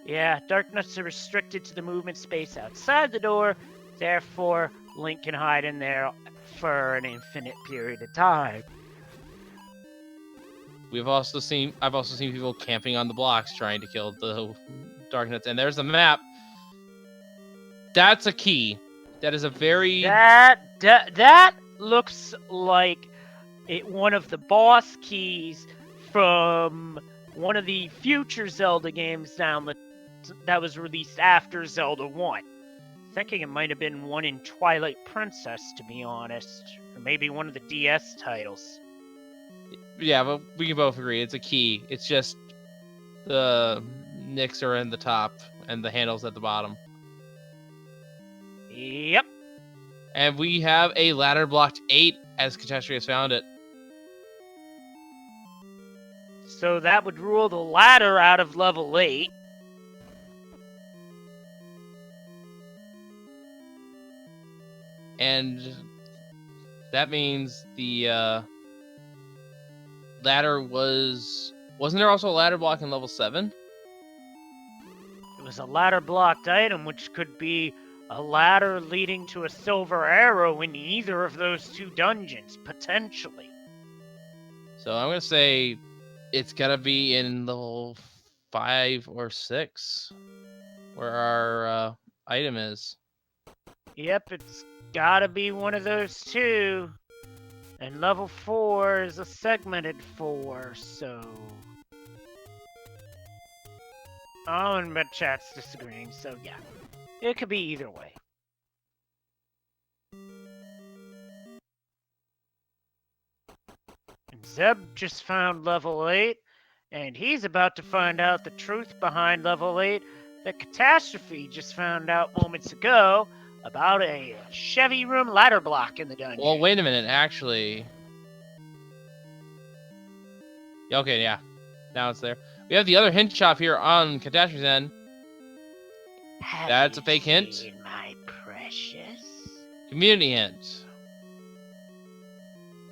Yeah, dark nuts are restricted to the movement space outside the door, therefore Link can hide in there for an infinite period of time. I've also seen people camping on the blocks trying to kill the dark nuts. And there's the map. That's a key. That is a very That looks like one of the boss keys from one of the future Zelda games that was released after Zelda 1. Thinking it might have been one in Twilight Princess, to be honest. Or maybe one of the DS titles. Yeah, but we can both agree it's a key. It's just the nicks are in the top and the handles at the bottom. Yep. And we have a ladder blocked 8 as Catastrophe has found it. So that would rule the ladder out of level 8. And that means the ladder wasn't there also a ladder block in level 7? It was a ladder blocked item, which could be a ladder leading to a silver arrow in either of those 2 dungeons, potentially. So I'm gonna say it's gotta be in level 5 or 6 where our item is. Yep, it's gotta be one of those 2. And level 4 is a segmented 4, so... Oh, and but chat's disagreeing, so yeah. It could be either way. And Zeb just found level 8, and he's about to find out the truth behind level 8 that Catastrophe just found out moments ago about a Chevy room ladder block in the dungeon. Well, wait a minute, actually. Okay, yeah. Now it's there. We have the other hint shop here on Catastrophe's end. That's a fake hint. Seen my precious. Community hint.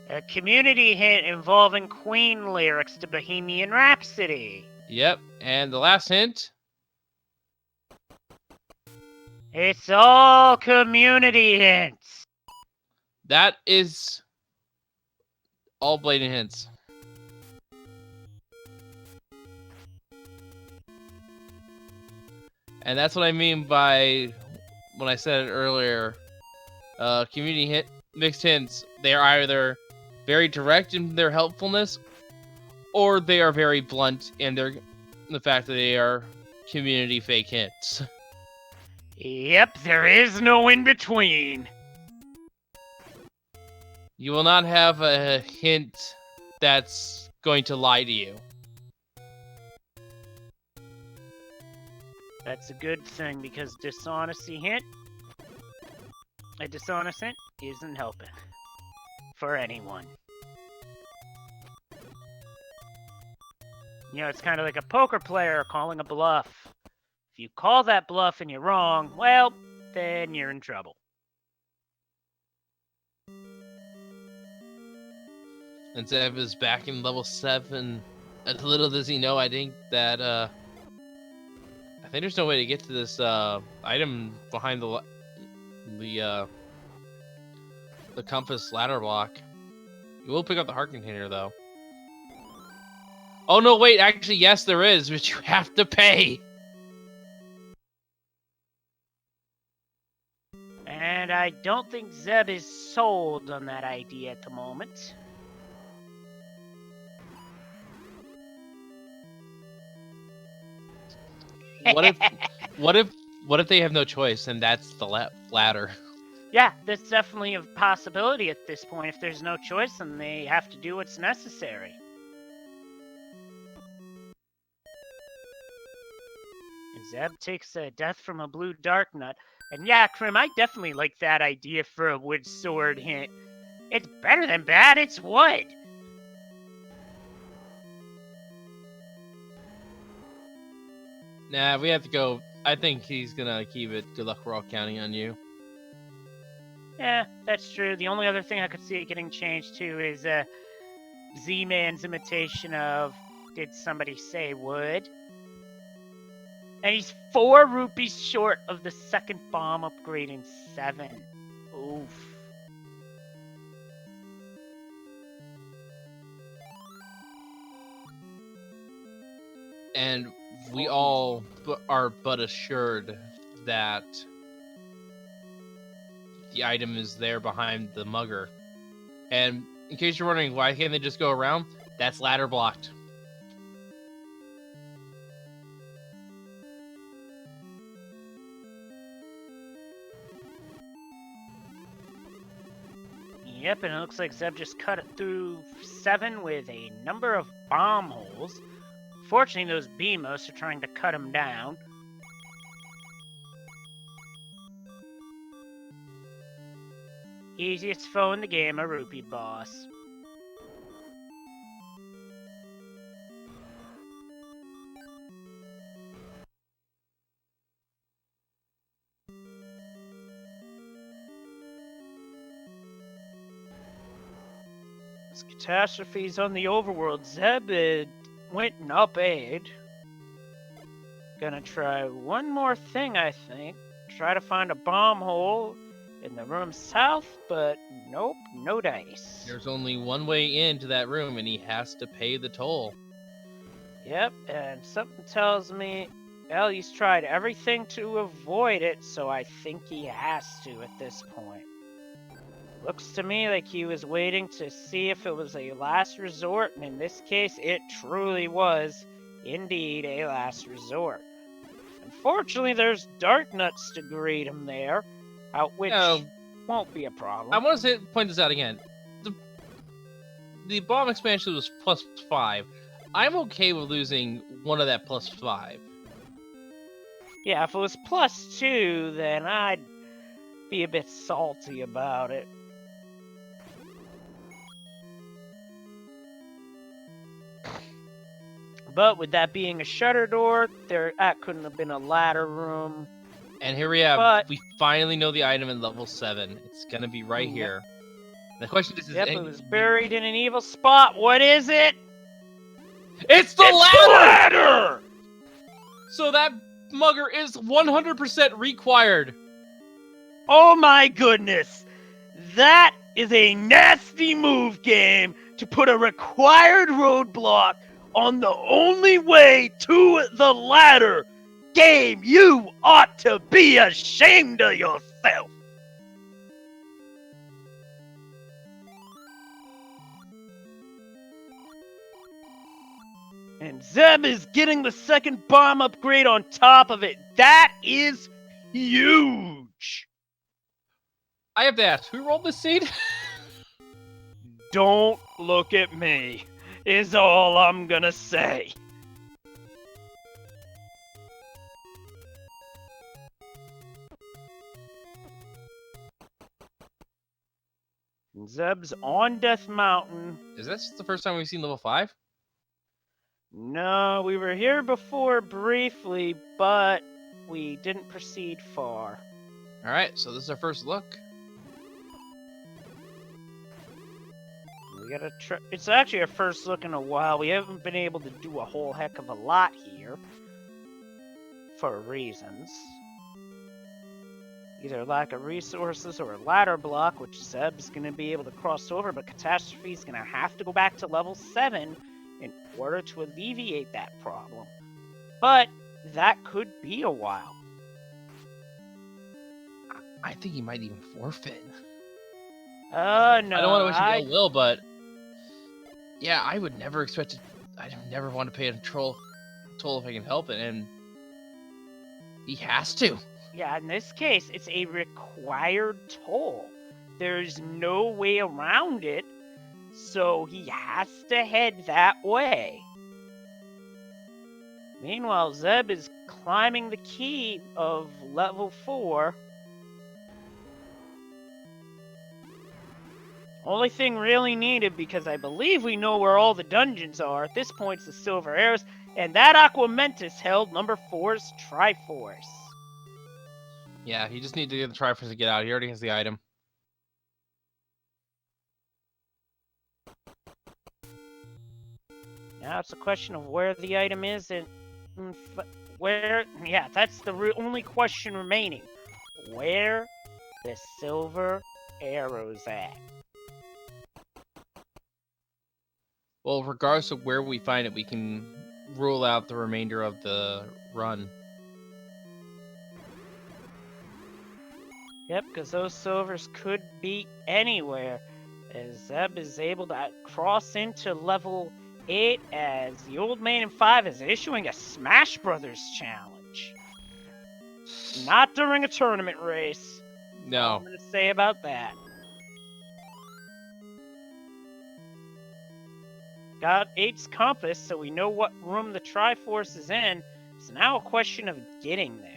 A community hint involving Queen lyrics to Bohemian Rhapsody. Yep, and the last hint. It's all community hints. That is all blatant hints. And that's what I mean by when I said it earlier. Community hint, mixed hints. They are either very direct in their helpfulness, or they are very blunt in the fact that they are community fake hints. Yep, there is no in between. You will not have a hint that's going to lie to you. That's a good thing, because a dishonest hint isn't helping for anyone. You know, it's kind of like a poker player calling a bluff. If you call that bluff and you're wrong, well, then you're in trouble. And Zeb is back in level 7. And little does he know, I think that I think there's no way to get to this item behind the compass ladder block. You will pick up the heart container though. Oh no, wait, actually yes there is, but you have to pay. And I don't think Zeb is sold on that idea at the moment. What if they have no choice and that's the ladder? Yeah, that's definitely a possibility at this point. If there's no choice, then they have to do what's necessary. And Zeb takes a death from a blue dark nut. And yeah, Krim, I definitely like that idea for a wood sword hint. It's better than bad, it's wood. Nah, we have to go. I think he's gonna keep it. Good luck, we're all counting on you. Yeah, that's true. The only other thing I could see it getting changed to is Z-Man's imitation of Did Somebody Say Would? And he's 4 rupees short of the second bomb upgrade in 7. Oof. And we all are but assured that the item is there behind the mugger. And in case you're wondering why can't they just go around, that's ladder blocked. Yep, and it looks like Zeb just cut it through 7 with a number of bomb holes. Fortunately, those Beamos are trying to cut him down. Easiest foe in the game, a rupee boss. This Catastrophe's on the overworld. Zeb went and up-aid. Gonna try one more thing, I think. Try to find a bomb hole in the room south, but nope, no dice. There's only one way into that room, and he has to pay the toll. Yep, and something tells me, well, he's tried everything to avoid it, so I think he has to at this point. Looks to me like he was waiting to see if it was a last resort, and in this case, it truly was indeed a last resort. Unfortunately, there's Dark Nuts to greet him there, which won't be a problem. I want to point this out again. The bomb expansion was +5. I'm okay with losing one of that +5. Yeah, if it was +2, then I'd be a bit salty about it. But with that being a shutter door, that couldn't have been a ladder room. And here we have, we finally know the item in level 7. It's gonna be right here. The question is, Yep, it was buried in an evil spot. What is it? It's the It's ladder! the ladder! So that mugger is 100% required. Oh my goodness! That is a nasty move, game, to put a required roadblock on the only way to the ladder. Game, you ought to be ashamed of yourself. And Zeb is getting the second bomb upgrade on top of it. That is huge. I have to ask, who rolled this seed? Don't look at me, is all I'm gonna say. Zeb's on Death Mountain. Is this the first time we've seen level 5? No, we were here before briefly, but we didn't proceed far. Alright, so this is our first look. We gotta try. It's actually our first look in a while. We haven't been able to do a whole heck of a lot here. For reasons. Either lack of resources or a ladder block, which Zeb's gonna be able to cross over, but Catastrophe's gonna have to go back to level 7 in order to alleviate that problem. But that could be a while. I think he might even forfeit. No. I don't want to wish him ill will, but yeah, I would never expect to. I'd never want to pay a toll if I can help it, and he has to. Yeah, in this case, it's a required toll. There's no way around it, so he has to head that way. Meanwhile, Zeb is climbing the key of level 4. Only thing really needed, because I believe we know where all the dungeons are at this point, is the Silver Arrows, and that Aquamentus held number 4's Triforce. Yeah, he just needs to get the Triforce to get out. He already has the item. Now it's a question of where the item is and where. Yeah, that's the only question remaining. Where the Silver Arrow's at? Well, regardless of where we find it, we can rule out the remainder of the run. Yep, because those silvers could be anywhere. As Zeb is able to cross into level 8 as the Old Man in 5 is issuing a Smash Brothers challenge. Not during a tournament race. No. What I'm going to say about that. Got 8's compass, so we know what room the Triforce is in. It's now a question of getting there.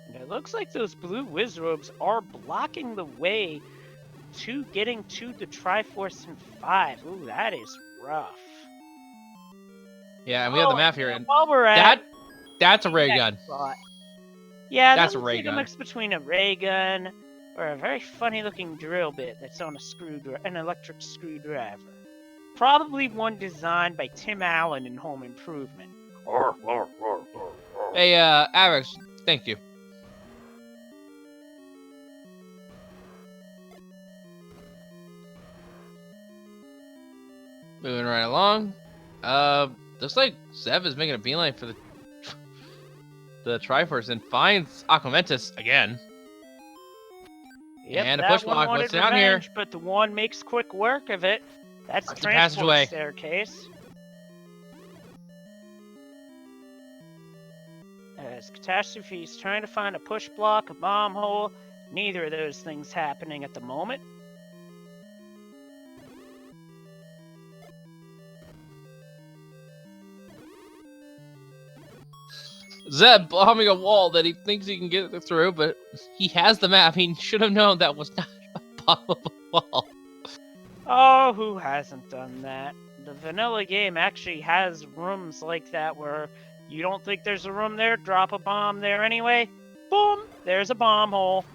And it looks like those blue Wizrobes are blocking the way to getting to the Triforce in 5. Ooh, that is rough. Yeah, and we have the map here, and while we're at that's a ray gun. Yeah, that's that a ray looks like gun. a mix between a ray gun or a very funny-looking drill bit that's on an electric screwdriver. Probably one designed by Tim Allen in Home Improvement. Hey, Alex, thank you. Moving right along. Looks like Zeb is making a beeline for the Triforce and finds Aquamentus again. Yep, and a that push one block. wanted What's down here? revenge, but the one makes quick work of it. That's That's the the transport passageway. staircase. As Catastrophe is trying to find a push block, a bomb hole, neither of those things happening at the moment. Zeb bombing a wall that he thinks he can get through, but he has the map. He should have known that was not a bombable wall. Oh, who hasn't done that? The vanilla game actually has rooms like that where you don't think there's a room there, drop a bomb there anyway. Boom! There's a bomb hole.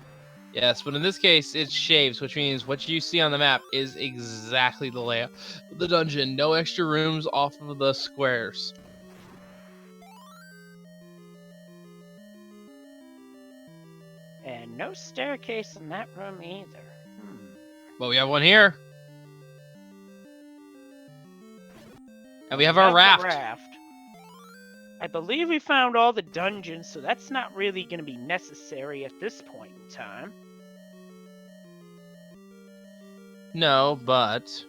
Yes, but in this case, it's shapes, which means what you see on the map is exactly the layout of the dungeon. No extra rooms off of the squares. And no staircase in that room either. But we have one here. And we have the our raft. I believe we found all the dungeons, so that's not really going to be necessary at this point in time. No, but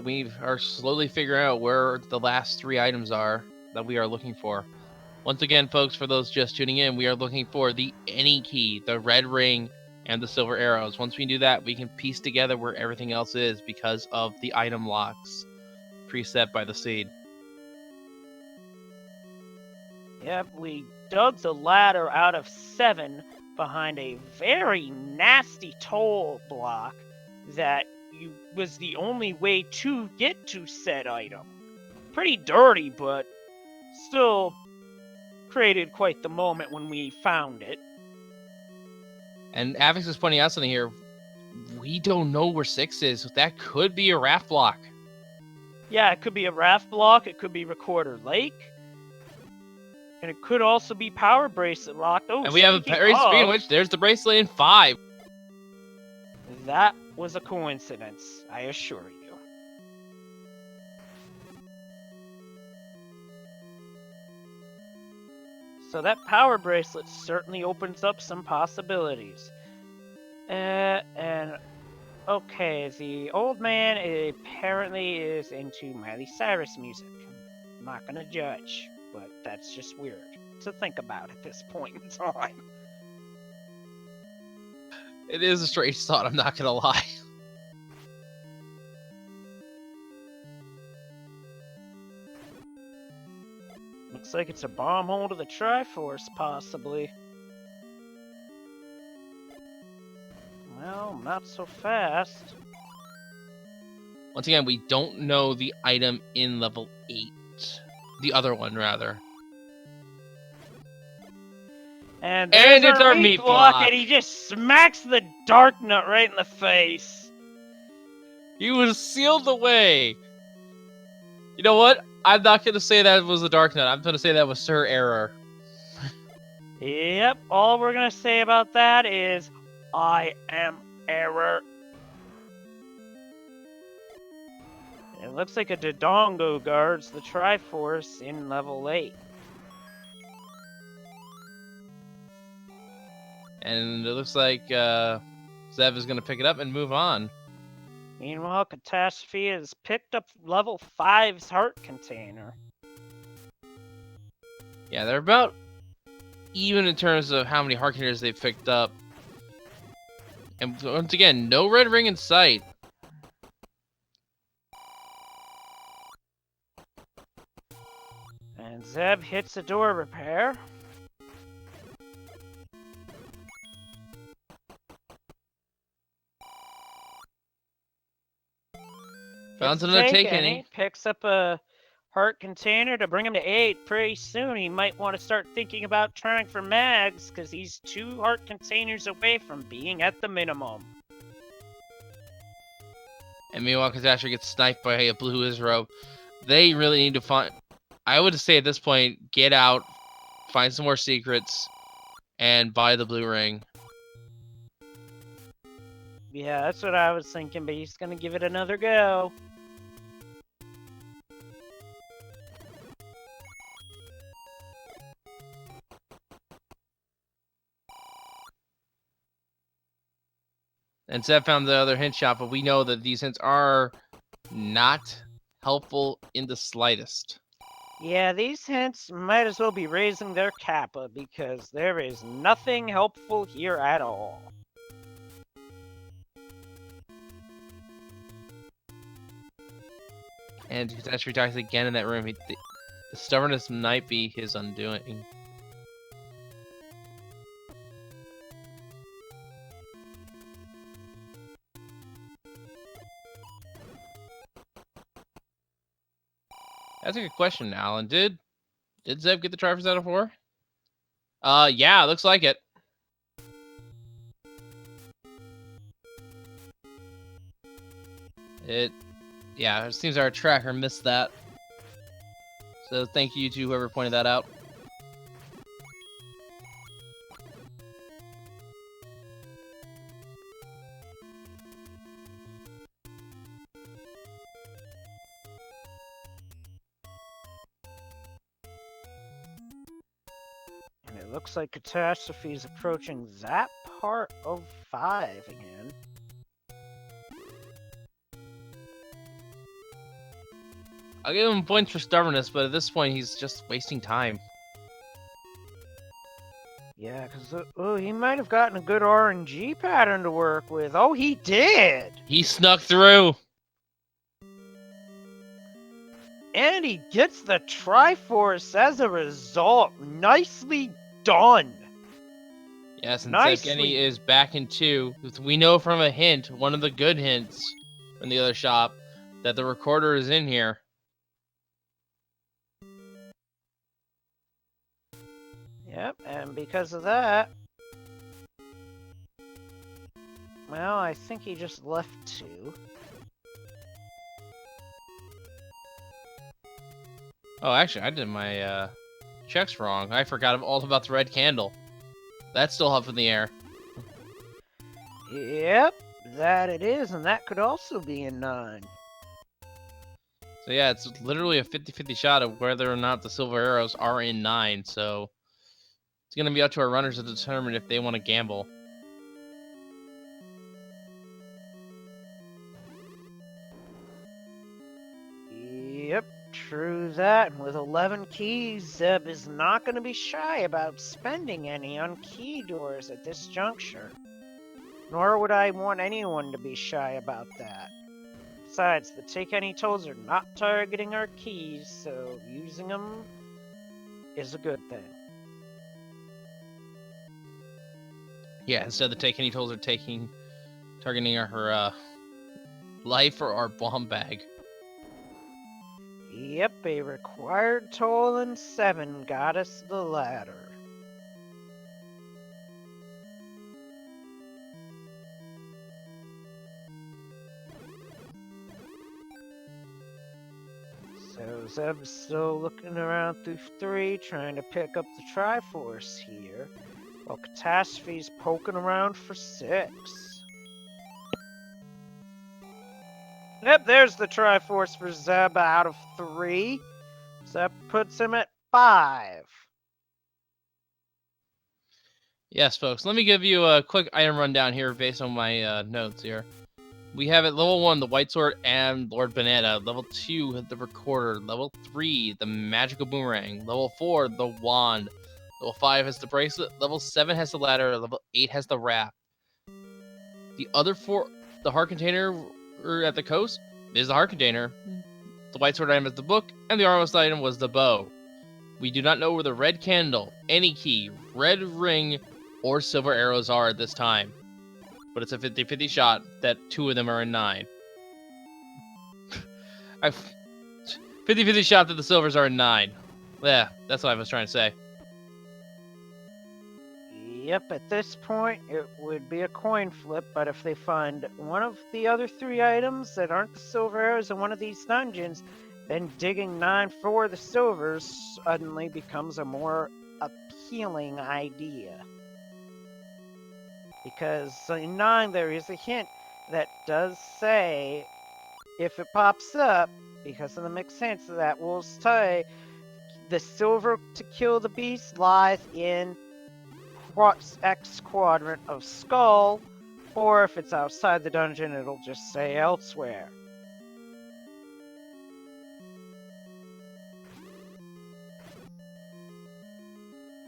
we are slowly figuring out where the last 3 items are that we are looking for. Once again, folks, for those just tuning in, we are looking for the any key, the red ring, and the silver arrows. Once we do that, we can piece together where everything else is because of the item locks preset by the seed. Yep, we dug the ladder out of 7 behind a very nasty toll block that was the only way to get to said item. Pretty dirty, but still created quite the moment when we found it. And Avix is pointing out something here. We don't know where 6 is. That could be a raft block. Yeah, it could be a raft block. It could be Recorder Lake. And it could also be Power Bracelet locked. Oh, and we have a very speed in which there's the bracelet in 5. That was a coincidence, I assure you. So that Power Bracelet certainly opens up some possibilities. And okay, the old man apparently is into Miley Cyrus music. I'm not gonna judge, but that's just weird to think about at this point in time. It is a strange thought, I'm not gonna lie. Looks like it's a bomb hole to the Triforce, possibly. Well, not so fast. Once again, we don't know the item in level 8. The other one, rather. And it's our meat block, and he just smacks the Dark Nut right in the face. He was sealed away. You know what? I'm not going to say that was the Dark Nut. I'm going to say that was Sir Error. Yep, all we're going to say about that is, I am Error. It looks like a Dodongo guards the Triforce in level 8. And it looks like Zev is going to pick it up and move on. Meanwhile, Catastrophe has picked up level 5's heart container. Yeah, they're about even in terms of how many heart containers they've picked up. And once again, no red ring in sight. And Zeb hits a door repair. Found another take any. Picks up a heart container to bring him to 8. Pretty soon he might want to start thinking about trying for mags, because he's 2 heart containers away from being at the minimum. And meanwhile, Catastrophe gets sniped by a blue Isro. They really need to find... I would say at this point, get out, find some more secrets, and buy the blue ring. Yeah, that's what I was thinking, but he's going to give it another go. And Zeb found the other hint shop, but we know that these hints are not helpful in the slightest. Yeah, these hints might as well be raising their kappa, because there is nothing helpful here at all. And Catastrophe dies again in that room. The stubbornness might be his undoing. That's a good question, Alan. Did Zeb get the Triforce out of 4? Yeah, looks like it. Yeah, it seems our tracker missed that. So thank you to whoever pointed that out. And it looks like Catastrophe is approaching that part of 5 again. I'll give him points for stubbornness, but at this point, he's just wasting time. Yeah, because he might have gotten a good RNG pattern to work with. Oh, he did! He snuck through! And he gets the Triforce as a result. Nicely done! Yes, and Nicely. ZebGedney is back in 2. We know from a hint, one of the good hints from the other shop, that the recorder is in here. Yep, and because of that, well, I think he just left 2. Oh, actually, I did my checks wrong. I forgot all about the red candle. That's still up in the air. Yep, that it is, and that could also be a 9. So yeah, it's literally a 50-50 shot of whether or not the silver arrows are in 9, so it's going to be up to our runners to determine if they want to gamble. Yep, true that. And with 11 keys, Zeb is not going to be shy about spending any on key doors at this juncture. Nor would I want anyone to be shy about that. Besides, the Take Any tolls are not targeting our keys, so using them is a good thing. Yeah, instead the Take Any tolls are targeting her life or our bomb bag. Yep, a required toll and 7 got us the ladder. So Zeb's still looking around through 3, trying to pick up the Triforce here, while Catastrophe's poking around for 6. Yep, there's the Triforce for Zeb out of 3. Zeb puts him at 5. Yes, folks, let me give you a quick item rundown here based on my notes here. We have at level 1 the White Sword and Lord Banana. Level 2 the Recorder. Level 3 the Magical Boomerang. Level 4 the Wand. Level 5 has the Bracelet. Level 7 has the Ladder. Level 8 has the Wrap. The other 4, the Heart Container at the coast is the Heart Container. The White Sword item is the Book, and the Armless item was the Bow. We do not know where the Red Candle, any key, Red Ring, or Silver Arrows are at this time. But it's a 50-50 shot that 2 of them are in 9. 50-50 shot that the silvers are in 9. Yeah, that's what I was trying to say. Yep, at this point, it would be a coin flip, but if they find one of the other 3 items that aren't the silver arrows in one of these dungeons, then digging 9 for the silvers suddenly becomes a more appealing idea. Because in 9 there is a hint that does say, if it pops up, because of the mixed hints that will say, the silver to kill the beast lies in X quadrant of Skull, or if it's outside the dungeon, it'll just say elsewhere.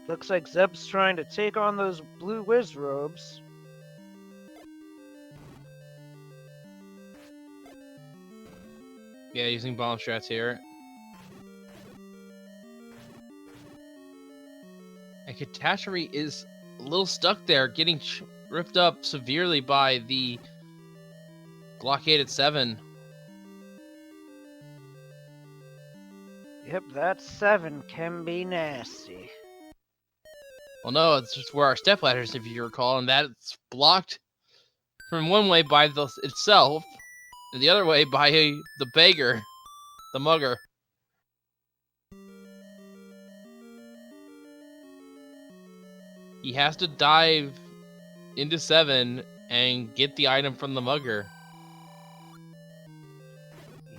Looks like Zeb's trying to take on those blue whiz robes. Yeah, using bomb strats here. And Catastrophe is a little stuck there, getting ripped up severely by the blockade at 7. Yep, that 7 can be nasty. Well, no, it's just where our stepladders, if you recall, and that's blocked from one way by itself, and the other way by the beggar, the mugger. He has to dive into 7 and get the item from the mugger.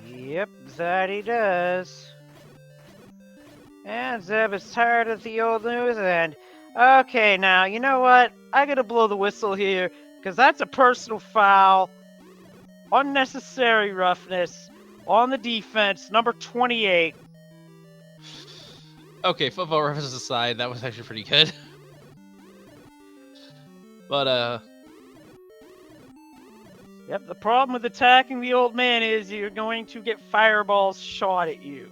Yep, that he does. And Zeb is tired of the old news and... Okay, now, you know what? I gotta blow the whistle here, because that's a personal foul. Unnecessary roughness on the defense, number 28. Okay, football references aside, that was actually pretty good. But, Yep, the problem with attacking the old man is you're going to get fireballs shot at you.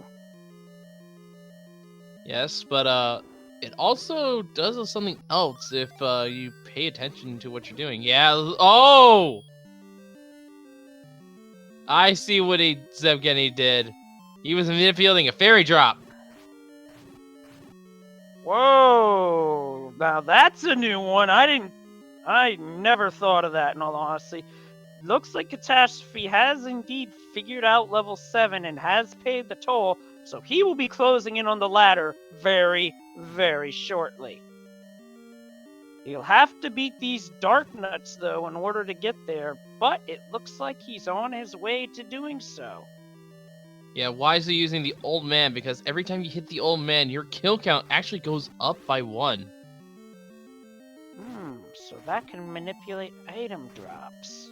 yes, but, it also does something else if, you pay attention to what you're doing. Yeah, oh! I see what ZebGedney did. He was manipulating a fairy drop. Whoa! Now that's a new one. I never thought of that in all honesty. Looks like Catastrophe has indeed figured out level 7 and has paid the toll, so he will be closing in on the ladder very, very shortly. He'll have to beat these dark nuts, though, in order to get there, but it looks like he's on his way to doing so. Yeah, why is he using the old man? Because every time you hit the old man, your kill count actually goes up by 1. So that can manipulate item drops.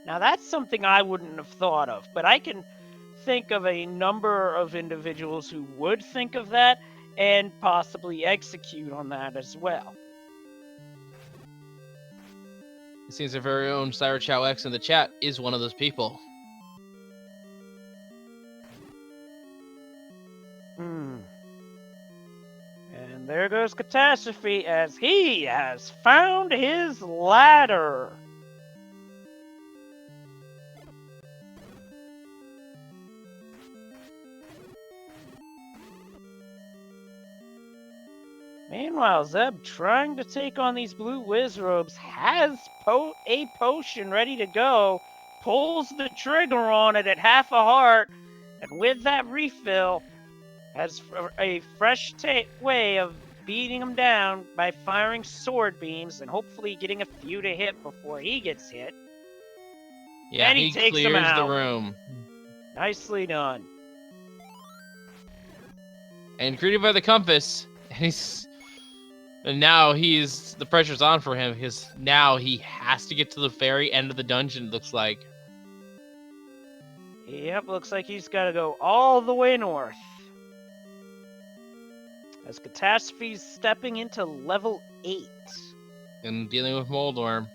Now that's something I wouldn't have thought of, but I can think of a number of individuals who would think of that and possibly execute on that as well. It seems our very own Cyrochow X in the chat is one of those people. And there goes Catastrophe as he has found his ladder. Meanwhile, Zeb, trying to take on these blue Wizrobes, has a potion ready to go, pulls the trigger on it at half a heart, and with that refill, has a fresh way of beating him down by firing sword beams and hopefully getting a few to hit before he gets hit. Yeah, and he takes clears him out. the room. Nicely done. And greeted by the compass, and now the pressure's on for him because now he has to get to the very end of the dungeon, it looks like. Yep, looks like he's got to go all the way north. As Catastrophe's stepping into level 8. And dealing with Moldorm.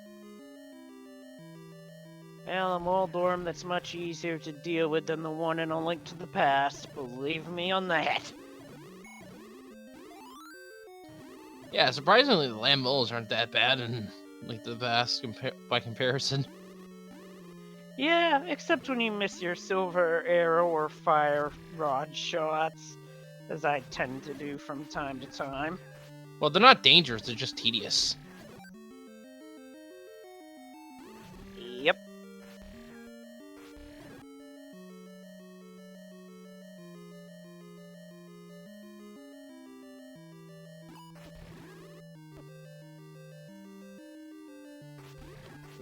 Well, a Moldorm that's much easier to deal with than the one in A Link to the Past. Believe me on that. Yeah, surprisingly, the land moles aren't that bad in Link to the Past by comparison. Yeah, except when you miss your silver arrow or fire rod shots, as I tend to do from time to time. Well, they're not dangerous, they're just tedious. Yep.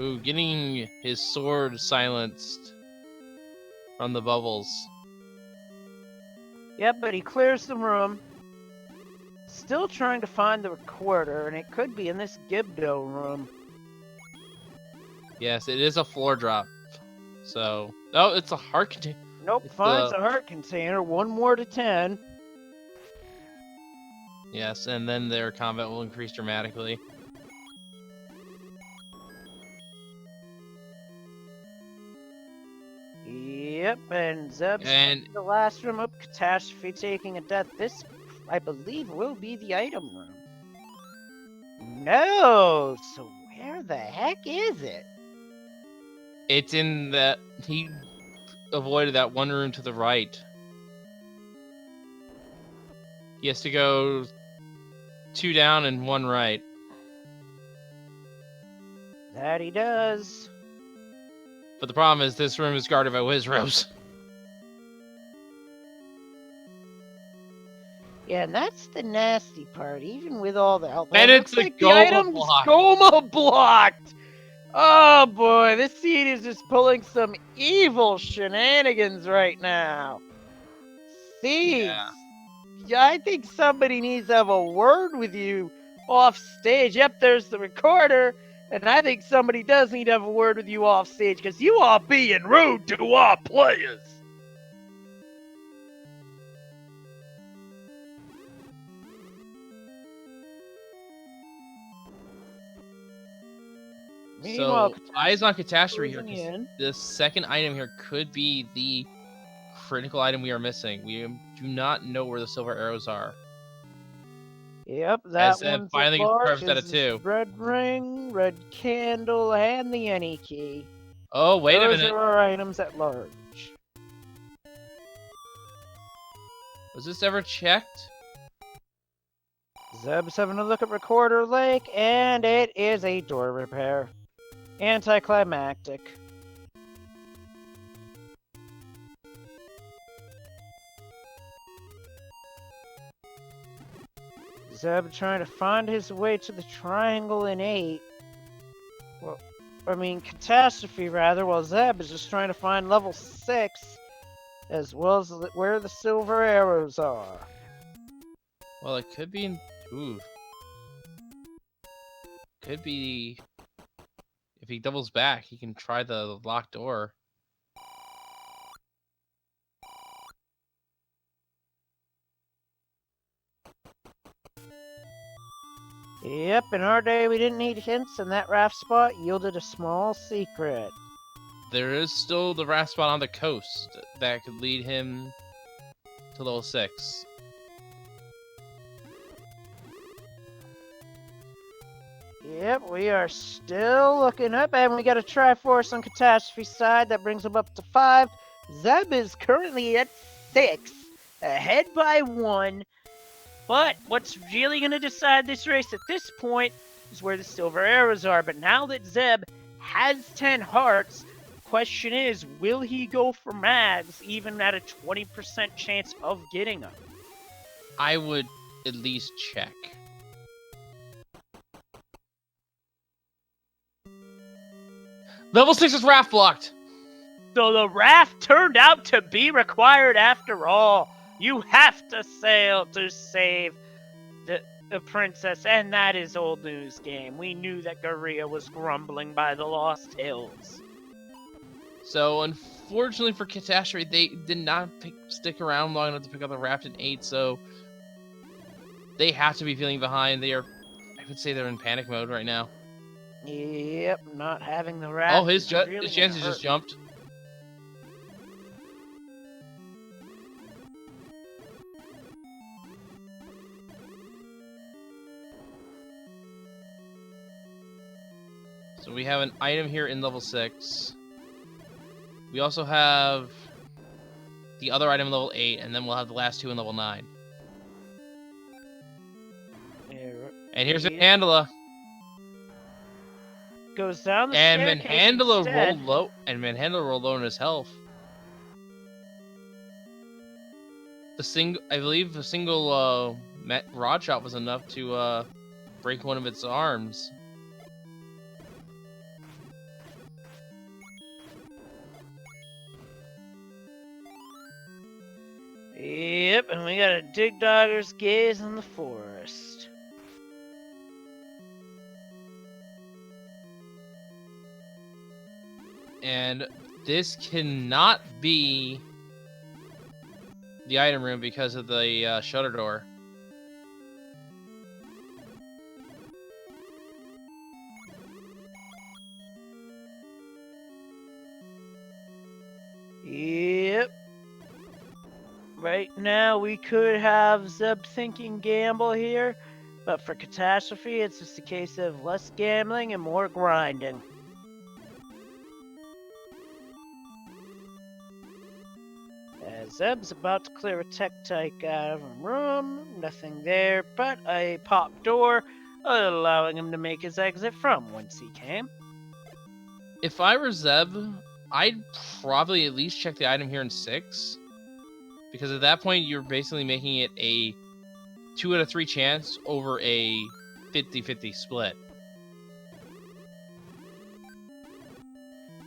Ooh, getting his sword silenced from the bubbles. Yep, but he clears the room. Still trying to find the recorder, and it could be in this Gibdo room. Yes, it is a floor drop. So, oh, it's a heart container. Nope, finds a heart container. 1 more to 10. Yes, and then their combat will increase dramatically. Yep, and Zeb's the last room up. Catastrophe taking a death. This, I believe, will be the item room. No! So where the heck is it? It's in that... He avoided that one room to the right. He has to go 2 down and 1 right. That he does. But the problem is this room is guarded by Wizros. Yeah, and that's the nasty part. Even with all the health, And it it's looks a like the Goma item's block. Goma blocked. Oh boy, this seed is just pulling some evil shenanigans right now. Thieves. Yeah, I think somebody needs to have a word with you off stage. Yep, there's the recorder, and I think somebody does need to have a word with you off stage because you are being rude to our players. So, eyes on Catastrophe here. closing in. The second item here could be the critical item we are missing. We do not know where the silver arrows are. Yep, that As one's finally at large. perfect out of This is 2. red ring, red candle, and the any key. Oh, wait a Those minute. are our items at large. Was this ever checked? Zeb's having a look at Recorder Lake, and it is a door repair. Anticlimactic. Zeb trying to find his way to the triangle in 8. Well, I mean, Catastrophe rather, while Zeb is just trying to find level 6, as well as where the silver arrows are. Well, it could be in... Ooh. Could be... If he doubles back, he can try the locked door. Yep, in our day we didn't need hints, and that raft spot yielded a small secret. There is still the raft spot on the coast that could lead him to level 6. Yep, we are still looking up, and we got a Triforce on Catastrophe side that brings him up to 5. Zeb is currently at 6, ahead by 1. But what's really going to decide this race at this point is where the silver arrows are. But now that Zeb has 10 hearts, the question is, will he go for mags even at a 20% chance of getting them? I would at least check. Level 6 is raft blocked! So the raft turned out to be required after all. You have to sail to save the princess, and that is old news game. We knew that Garia was grumbling by the Lost Hills. So, unfortunately for Catastrophe, they did not stick around long enough to pick up the raft in 8, so they have to be feeling behind. They are, I would say they're in panic mode right now. Yep, not having the raft. Oh, his really chances just jumped. So we have an item here in level 6. We also have the other item in level 8, and then we'll have the last 2 in level 9. And here's Manhandla. Goes down the and staircase Manhandla instead. rolled low. And Manhandla rolled low in his health. I believe a single rod shot was enough to break one of its arms. Yep, and we got a Dig Dogger's Gaze in the forest. And this cannot be the item room because of the shutter door. Yep. Right now, we could have Zeb thinking gamble here, but for Catastrophe, it's just a case of less gambling and more grinding. As Zeb's about to clear a tech tyke out of a room. Nothing there but a pop door, allowing him to make his exit from whence he came. If I were Zeb, I'd probably at least check the item here in 6. Because at that point, you're basically making it a 2 out of 3 chance over a 50-50 split.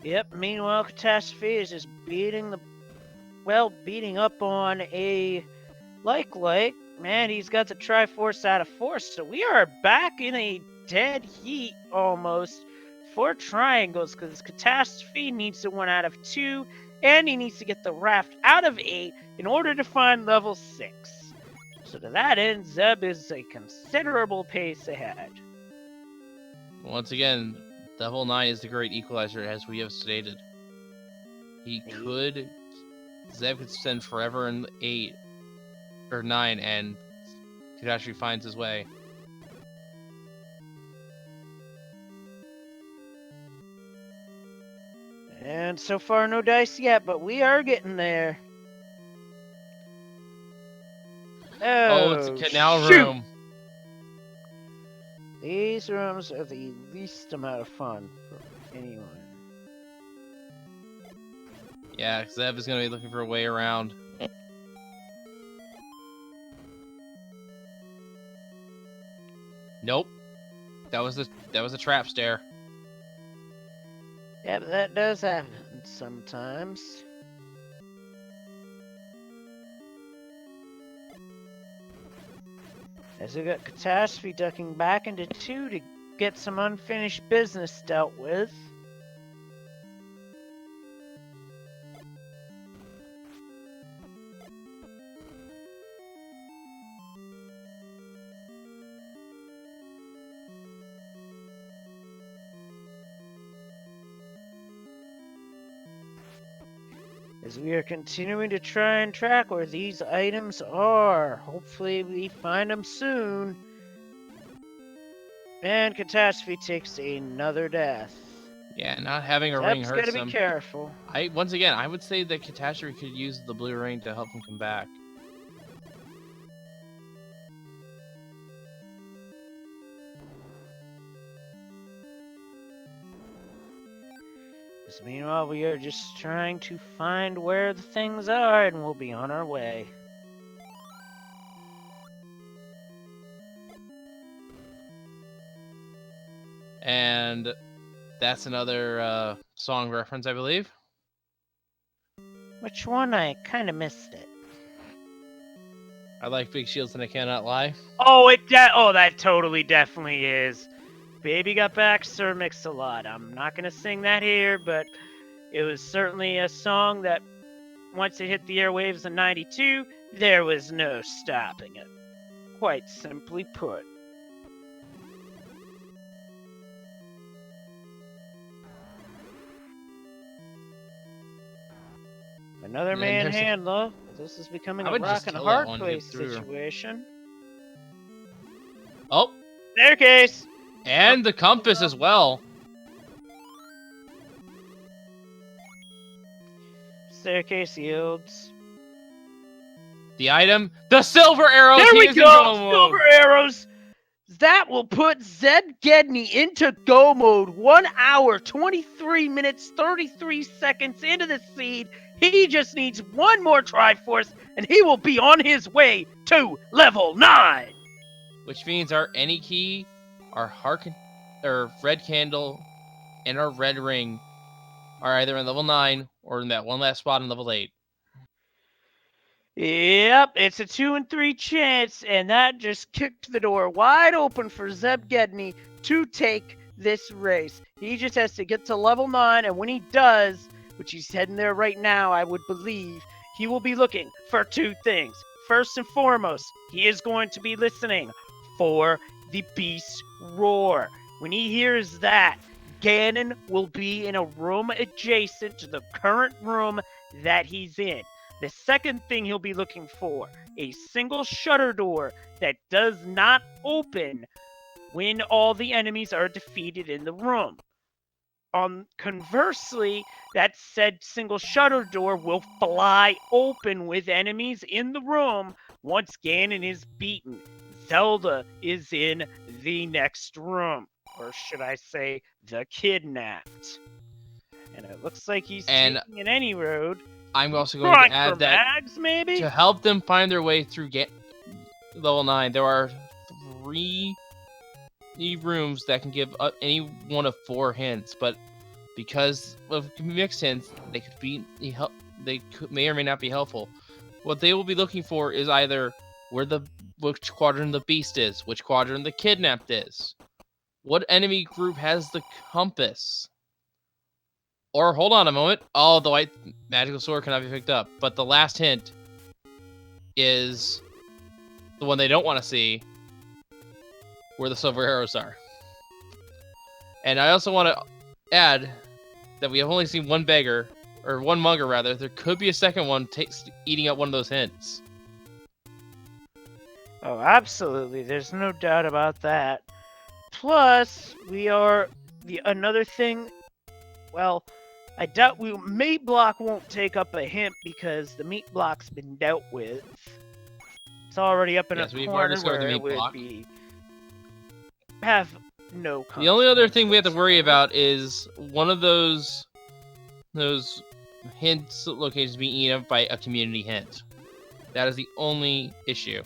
Yep, meanwhile, Catastrophe is just beating up on a like. Man, he's got the Triforce out of force, so we are back in a dead heat almost for triangles, because Catastrophe needs to 1 out of 2, and he needs to get the raft out of 8 in order to find level 6. So to that end, Zeb is a considerable pace ahead. Once again, level 9 is the great equalizer, as we have stated. Zeb could spend forever in 8 or 9, and Catastrophe finds his way. And so far, no dice yet, but we are getting there. Oh, it's a canal room. These rooms are the least amount of fun for anyone. Yeah, Zeb is going to be looking for a way around. Nope. That was a trap stair. Yeah, but that does happen sometimes. As we got Catastrophe ducking back into 2 to get some unfinished business dealt with. As we are continuing to try and track where these items are. Hopefully we find them soon. And Catastrophe takes another death. Yeah, not having a ring Zeb's hurts gotta him. be careful. Once again, I would say that Catastrophe could use the blue ring to help him come back. Meanwhile, we are just trying to find where the things are, and we'll be on our way. And that's another song reference, I believe. Which one? I kind of missed it. I like big shields and I cannot lie. Oh, that totally definitely is. Baby Got Back, Sir Mix-a-Lot. I'm not gonna sing that here, but it was certainly a song that once it hit the airwaves in '92, there was no stopping it. Quite simply put. Another manhand, though. This is becoming a rock and a hard place situation. Oh! Staircase! And the compass as well. Staircase yields. The item, the silver arrows. There we go! Silver arrows! That will put ZebGedney into go mode. 1 hour, 23 minutes, 33 seconds into the seed. He just needs one more Triforce, and he will be on his way to level 9. Which means our any key, our red candle, and our red ring are either in level 9 or in that one last spot in level 8. Yep, it's a 2 and 3 chance, and that just kicked the door wide open for ZebGedney to take this race. He just has to get to level 9, and when he does, which he's heading there right now, I would believe, he will be looking for 2 things. First and foremost, he is going to be listening for the Beast Roar. When he hears that, Ganon will be in a room adjacent to the current room that he's in. The second thing he'll be looking for, a single shutter door that does not open when all the enemies are defeated in the room. Conversely, that said single shutter door will fly open with enemies in the room once Ganon is beaten. Zelda is in the next room, or should I say, the kidnapped. And it looks like he's And taking an any road. I'm also going to add that Mags, maybe? to help them find their way through level 9, there are 3 rooms that can give any one of 4 hints, but because of mixed hints, they could be may or may not be helpful. What they will be looking for is either which quadrant the beast is, which quadrant the kidnapped is, what enemy group has the compass, or hold on a moment, oh, the white magical sword cannot be picked up. But the last hint is the one they don't want to see, where the silver arrows are. And I also want to add that we have only seen one beggar, or one mugger rather. There could be a second one eating up one of those hints. Oh, absolutely. There's no doubt about that. Plus, another thing. Well, I doubt meat block won't take up a hint because the meat block's been dealt with. It's already up in a corner where it would have no consequence. The only other thing we have to worry about is one of those hints locations being eaten up by a community hint. That is the only issue.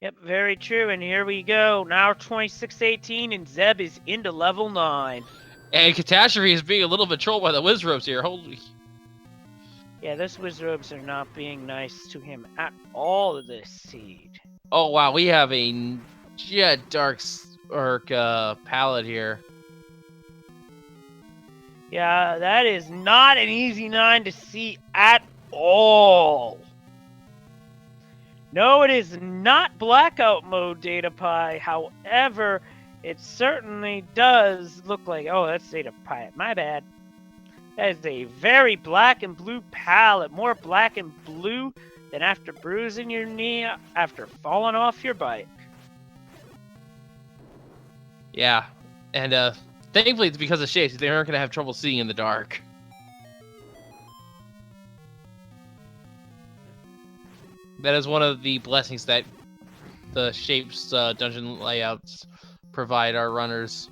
Yep, very true. And here we go. Now 2618, and Zeb is into level 9. And Catastrophe is being a little bit trolled by the Wizrobes here. Holy. Yeah, those Wizrobes are not being nice to him at all this seed. Oh, wow. We have a Jet Dark palette here. Yeah, that is not an easy 9 to see at all. No, it is not blackout mode, Data Pie. However, it certainly does look like... Oh, that's Data Pie. My bad. That is a very black and blue palette. More black and blue than after bruising your knee after falling off your bike. Yeah. And thankfully it's because of shades. They aren't going to have trouble seeing in the dark. That is one of the blessings that the Shapes dungeon layouts provide our runners.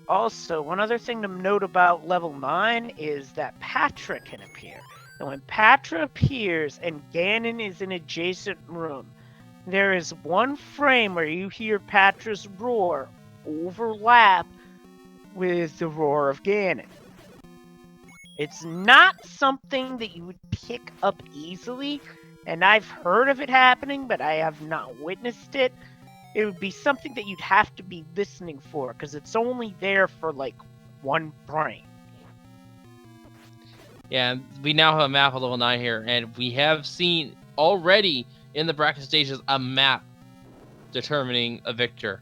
Also, one other thing to note about level 9 is that Patra can appear. And when Patra appears and Ganon is in an adjacent room, there is one frame where you hear Patra's roar overlap with the roar of Ganon. It's not something that you would pick up easily, and I've heard of it happening, but I have not witnessed it. It would be something that you'd have to be listening for, because it's only there for, like, one frame. Yeah, we now have a map of level 9 here, and we have seen already in the bracket stages a map determining a victor.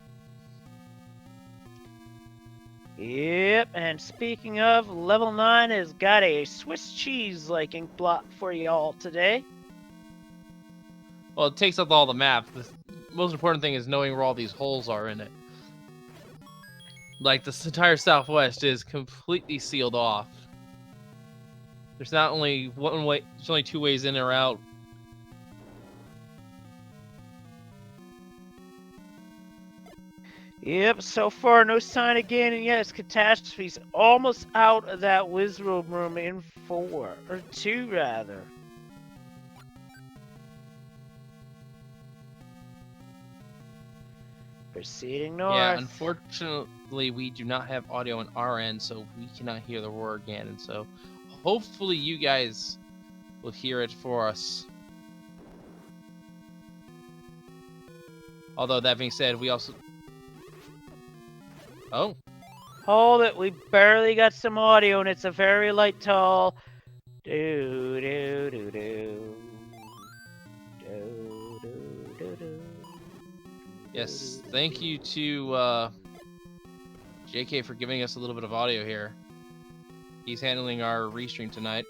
Yep, and speaking of, level 9 has got a Swiss cheese like ink block for y'all today. Well, it takes up all the map. The most important thing is knowing where all these holes are in it. Like, this entire southwest is completely sealed off. There's not only one way, there's only 2 ways in or out. Yep, so far no sign of Ganon yet. As Catastrophe's almost out of that Wizrobe room in 4, or 2 rather. Proceeding north. Yeah, unfortunately we do not have audio on our end, so we cannot hear the roar again, and so hopefully you guys will hear it for us. Although that being said, we also... Oh. Hold it, we barely got some audio and it's a very light tall. Do do do do. Do do do do. Yes, thank you to JK for giving us a little bit of audio here. He's handling our restream tonight.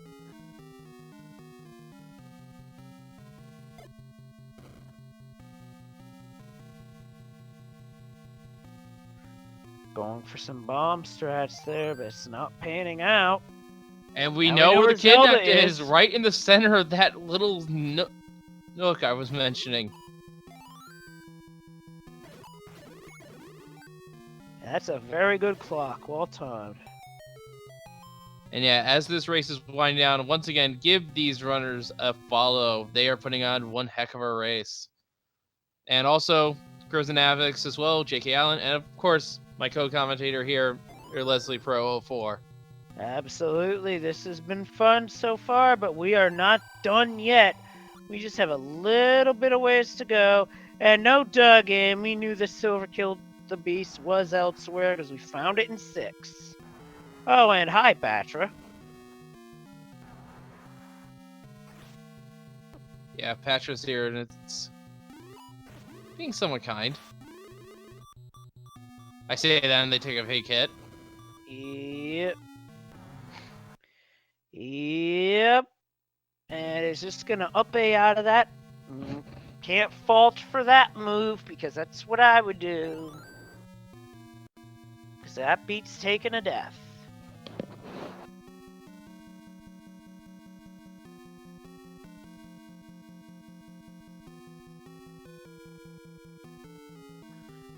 Going for some bomb strats there, but it's not panning out. And we Now know where the Zelda kidnapped is, right in the center of that little nook I was mentioning. That's a very good clock, well timed. And yeah, as this race is winding down, once again, give these runners a follow. They are putting on one heck of a race. And also, Grows and Avix as well, J.K. Allen, and of course, my co-commentator here, Leslie Pro 04. Absolutely, this has been fun so far, but we are not done yet. We just have a little bit of ways to go. And no dug in, we knew the silver killed the beast was elsewhere because we found it in 6. Oh, and hi, Patra. Yeah, Patra's here, and it's being somewhat kind. I say that, and they take a fake hit. Yep. Yep. And it's just going to up A out of that. Can't fault for that move, because that's what I would do. Because that beats taking a death.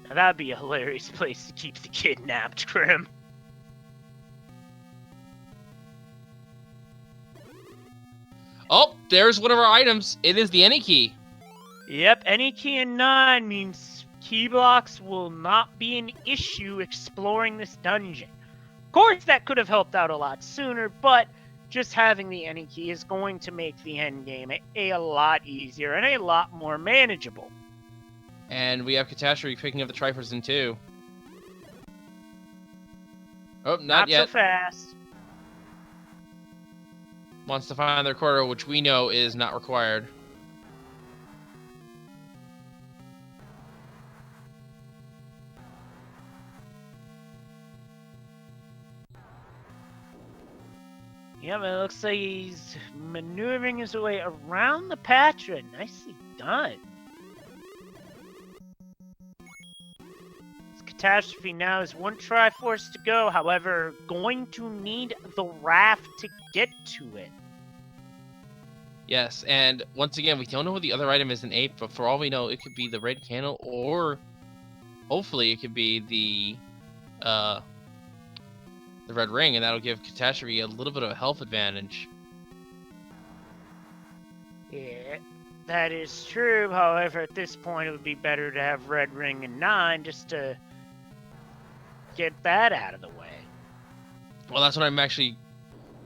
Now that'd be a hilarious place to keep the kidnapped, Grim. Oh, there's one of our items. It is the any key. Yep, any key in 9 means key blocks will not be an issue exploring this dungeon. Of course, that could have helped out a lot sooner, but just having the any key is going to make the end game a lot easier and a lot more manageable. And we have Catastrophe picking up the Triferson too. Oh, not yet. So fast. Wants to find their quarter, which we know is not required. Yeah, but it looks like he's maneuvering his way around the Patra. Nicely done. This Catastrophe now is one Triforce to go. However, going to need the raft to get to it. Yes, and once again, we don't know what the other item is in 8, but for all we know, it could be the red candle, or hopefully it could be the red ring, and that'll give Catastrophe a little bit of a health advantage. Yeah, that is true. However, at this point, it would be better to have red ring and 9 just to get that out of the way. Well, that's what I'm actually.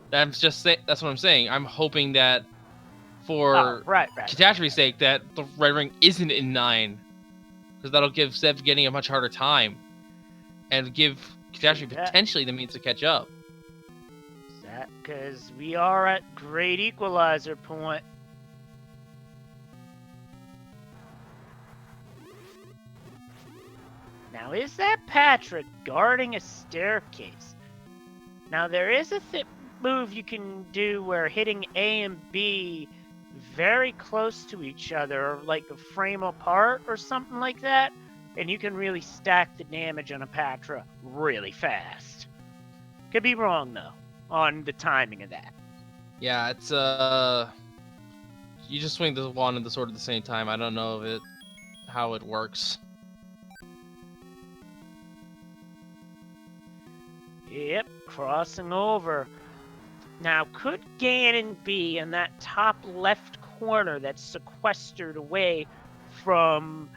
That's what I'm saying. I'm hoping that for right. Catastrophe's sake, that the red ring isn't in 9, because that'll give ZebGedney a much harder time, and give Catastrophe potentially the means to catch up. That because we are at great equalizer point. Now, is that Patra guarding a staircase? Now, there is a move you can do where hitting A and B very close to each other, like a frame apart or something like that, and you can really stack the damage on a Patra really fast. Could be wrong, though, on the timing of that. Yeah, it's, you just swing the wand and the sword at the same time. I don't know how it works. Yep, crossing over. Now, could Ganon be in that top left corner that's sequestered away from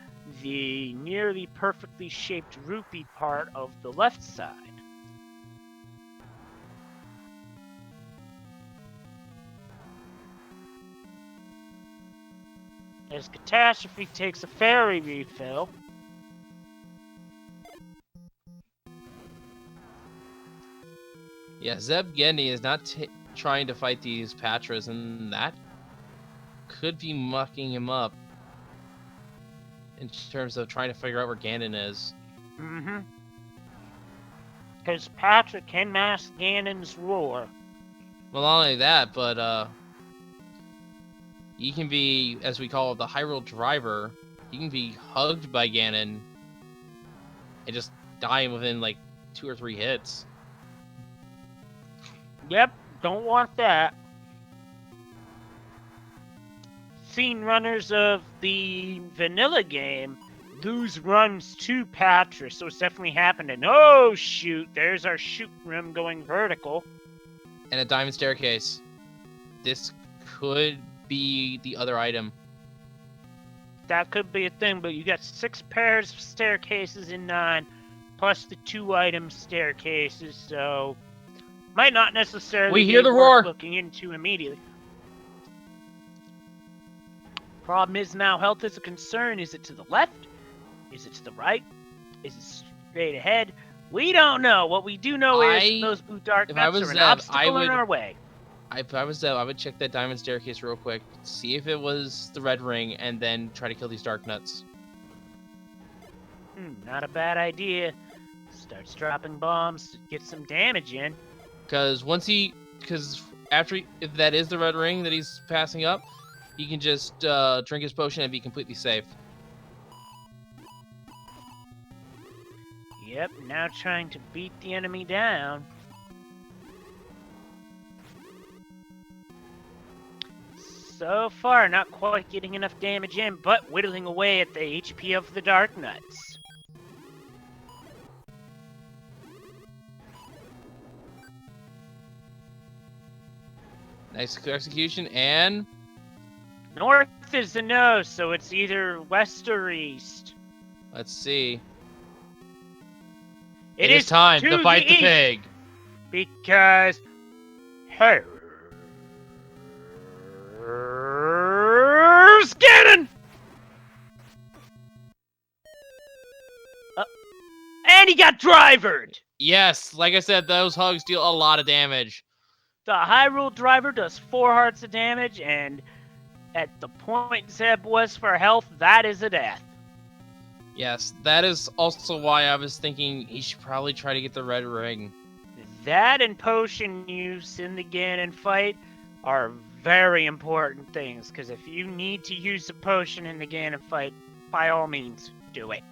the nearly perfectly shaped rupee part of the left side? As Catastrophe takes a fairy refill. Yeah, ZebGedney is not trying to fight these Patras, and that could be mucking him up in terms of trying to figure out where Ganon is. Mm-hmm. Because Patra can mask Ganon's roar. Well, not only that, but he can be, as we call it, the Hyrule Driver. He can be hugged by Ganon and just dying within like 2 or 3 hits. Yep, don't want that. Seen runners of the vanilla game lose runs to Patra, so it's definitely happening. Oh shoot, there's our shoot room going vertical. And a diamond staircase. This could be the other item. That could be a thing, but you got 6 pairs of staircases in 9, plus the 2 item staircases, so might not necessarily We hear be the worth roar. looking into immediately. Problem is now health is a concern. Is it to the left? Is it to the right? Is it straight ahead? We don't know. What we do know is those blue dark if I nuts was are an Zeb, obstacle in our way. If I was Zeb, I would check that diamond staircase real quick, see if it was the red ring, and then try to kill these dark nuts. Not a bad idea. Starts dropping bombs to get some damage in. Because if that is the red ring that he's passing up, he can just drink his potion and be completely safe. Yep, now trying to beat the enemy down. So far, not quite getting enough damage in, but whittling away at the HP of the Dark Nuts. Nice execution, and North is the no, so it's either west or east. let's see. It is time to fight the east, pig. Because... Hey... Scanning! And he got drivered! Yes, like I said, those hugs deal a lot of damage. The Hyrule driver does 4 hearts of damage, and at the point Zeb was for health, that is a death. Yes, that is also why I was thinking he should probably try to get the red ring. That and potion use in the Ganon fight are very important things, because if you need to use a potion in the Ganon fight, by all means, do it.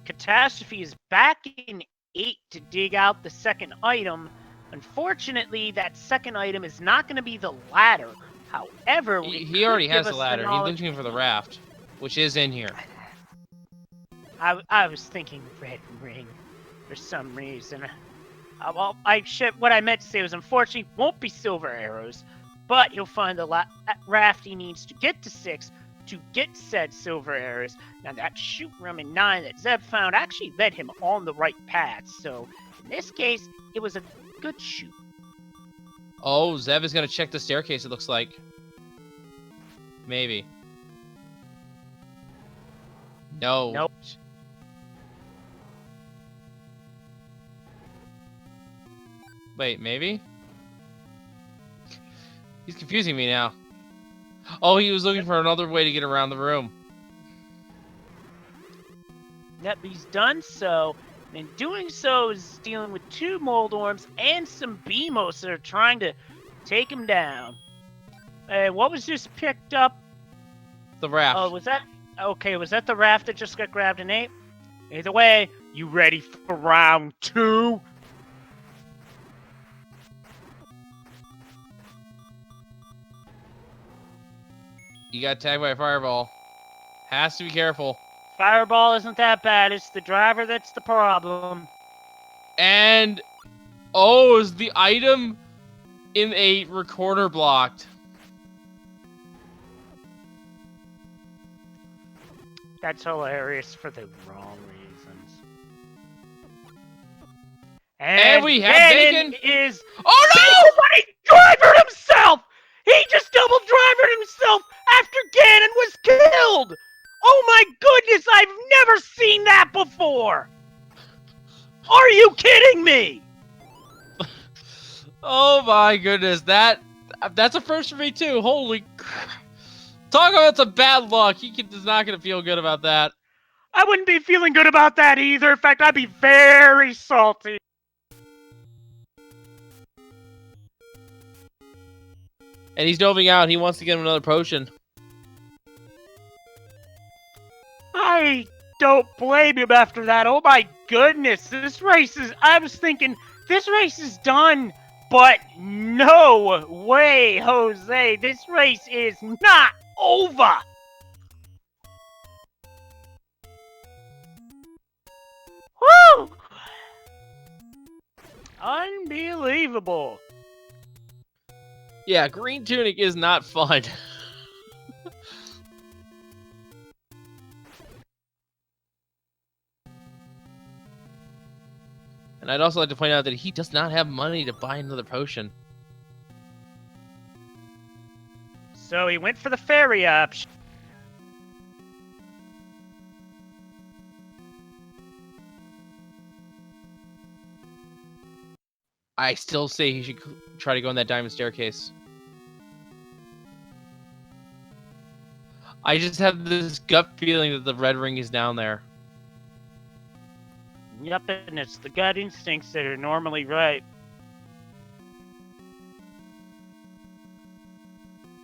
Catastrophe is back in 8 to dig out the second item. Unfortunately, that second item is not going to be the ladder. However, He already has the ladder. He's looking for the raft, which is in here. I was thinking red ring for some reason. What I meant to say was, unfortunately, won't be silver arrows, but he'll find the raft he needs to get to 6 to get said silver arrows. Now, that shoot room in 9 that Zeb found actually led him on the right path, so in this case, it was a good shoot. Oh, Zeb is going to check the staircase, it looks like. Maybe. No. Nope. Wait, maybe? He's confusing me now. Oh, he was looking for another way to get around the room. Yep, he's done so. And in doing so, is dealing with 2 mold orms and some Beamos that are trying to take him down. What was just picked up? The raft. Oh, was that... Okay, was that the raft that just got grabbed in 8? Either way, you ready for round 2? You got tagged by a fireball. Has to be careful. Fireball isn't that bad. It's the driver that's the problem. And... oh, is the item in a recorder blocked? That's hilarious for the wrong reasons. And we have Ganon bacon. is... Oh no! He drivered himself! He just double drivered himself after Ganon was killed! Oh my goodness, I've never seen that before! Are you kidding me? Oh my goodness, that's a first for me too. Holy crap. Talk about some bad luck. He's not going to feel good about that. I wouldn't be feeling good about that either. In fact, I'd be very salty. And he's doving out. He wants to get him another potion. I don't blame him after that. Oh my goodness, this race is. I was thinking this race is done, but no way, Jose. This race is not over. Woo! Unbelievable. Yeah, green tunic is not fun. And I'd also like to point out that he does not have money to buy another potion. So he went for the fairy option. I still say he should try to go on that diamond staircase. I just have this gut feeling that the red ring is down there. Yep, and it's the gut instincts that are normally right.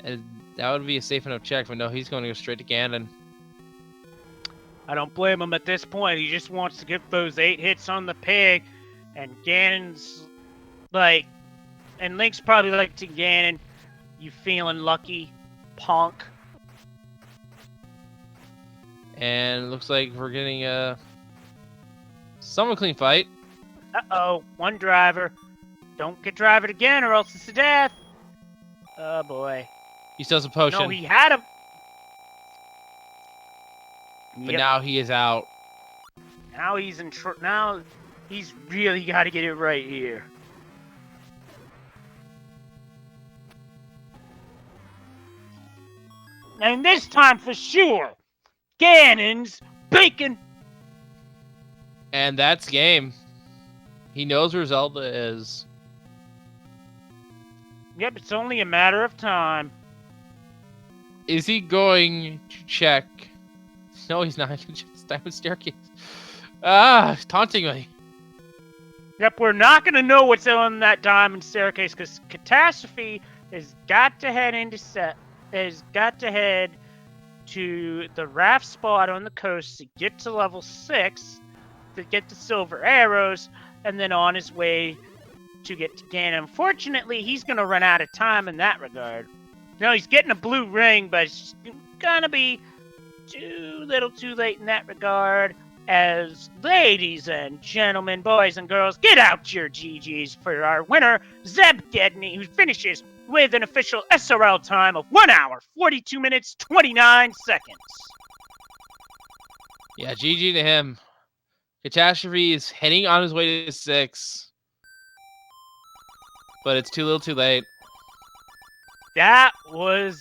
And that would be a safe enough check, but no, he's going to go straight to Ganon. I don't blame him at this point. He just wants to get those 8 hits on the pig, and Ganon's like, and Link's probably like to Ganon, you feeling lucky, punk? And it looks like we're getting a somewhat clean fight. Uh-oh, one driver. Don't get drivered again or else it's a death. Oh boy. He still has a potion. No, he had him. But now he is out. Now he's in now he's really got to get it right here. And this time for sure, Ganon's bacon. And that's game. He knows where Zelda is. Yep, it's only a matter of time. Is he going to check? No, he's not. He can check this diamond staircase. Ah, taunting me. Yep, we're not going to know what's on that diamond staircase because Catastrophe has got to head to the raft spot on the coast to get to level 6, to get the silver arrows, and then on his way to get to Ganon. Unfortunately, he's going to run out of time in that regard. No, he's getting a blue ring, but it's going to be too little too late in that regard. As ladies and gentlemen, boys and girls, get out your GGs for our winner, ZebGedney, who finishes with an official SRL time of 1 hour, 42 minutes, 29 seconds. Yeah, GG to him. Catastrophe is heading on his way to 6. But it's too little too late. That was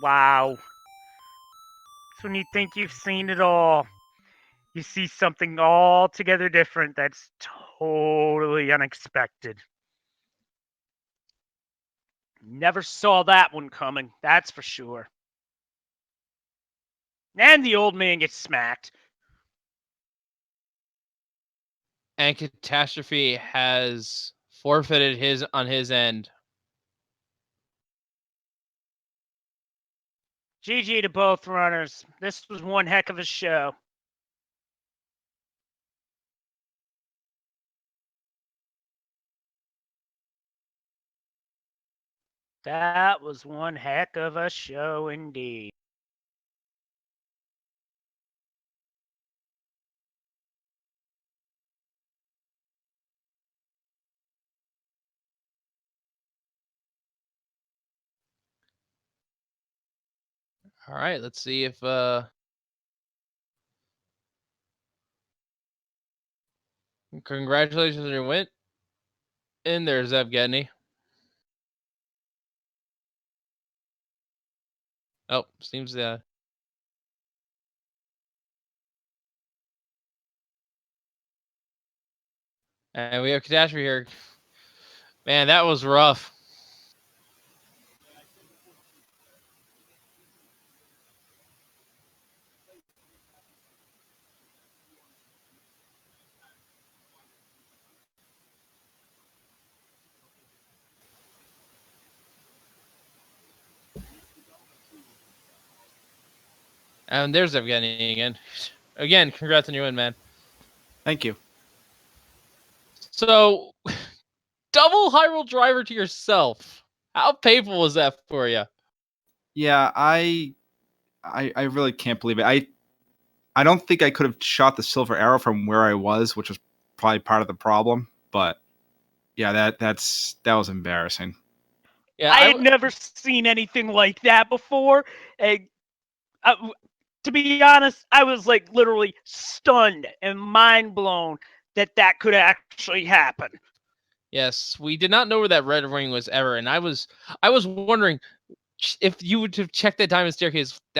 wow. It's when you think you've seen it all, you see something altogether different that's totally unexpected. Never saw that one coming, that's for sure. And the old man gets smacked. And Catastrophe has forfeited his on his end. GG to both runners. This was one heck of a show. That was one heck of a show indeed. All right, let's see if congratulations on your win. And there's ZebGedney. Oh, seems and we have Catastrophe here. Man, that was rough. And there's ZebGedney again. Again, congrats on your win, man. Thank you. So, double Hyrule driver to yourself. How painful was that for you? Yeah, I really can't believe it. I don't think I could have shot the silver arrow from where I was, which was probably part of the problem. But yeah, that was embarrassing. Yeah, I had never seen anything like that before. And, to be honest, I was like literally stunned and mind blown that could actually happen. Yes, we did not know where that red ring was ever, and I was wondering if you would have checked that diamond staircase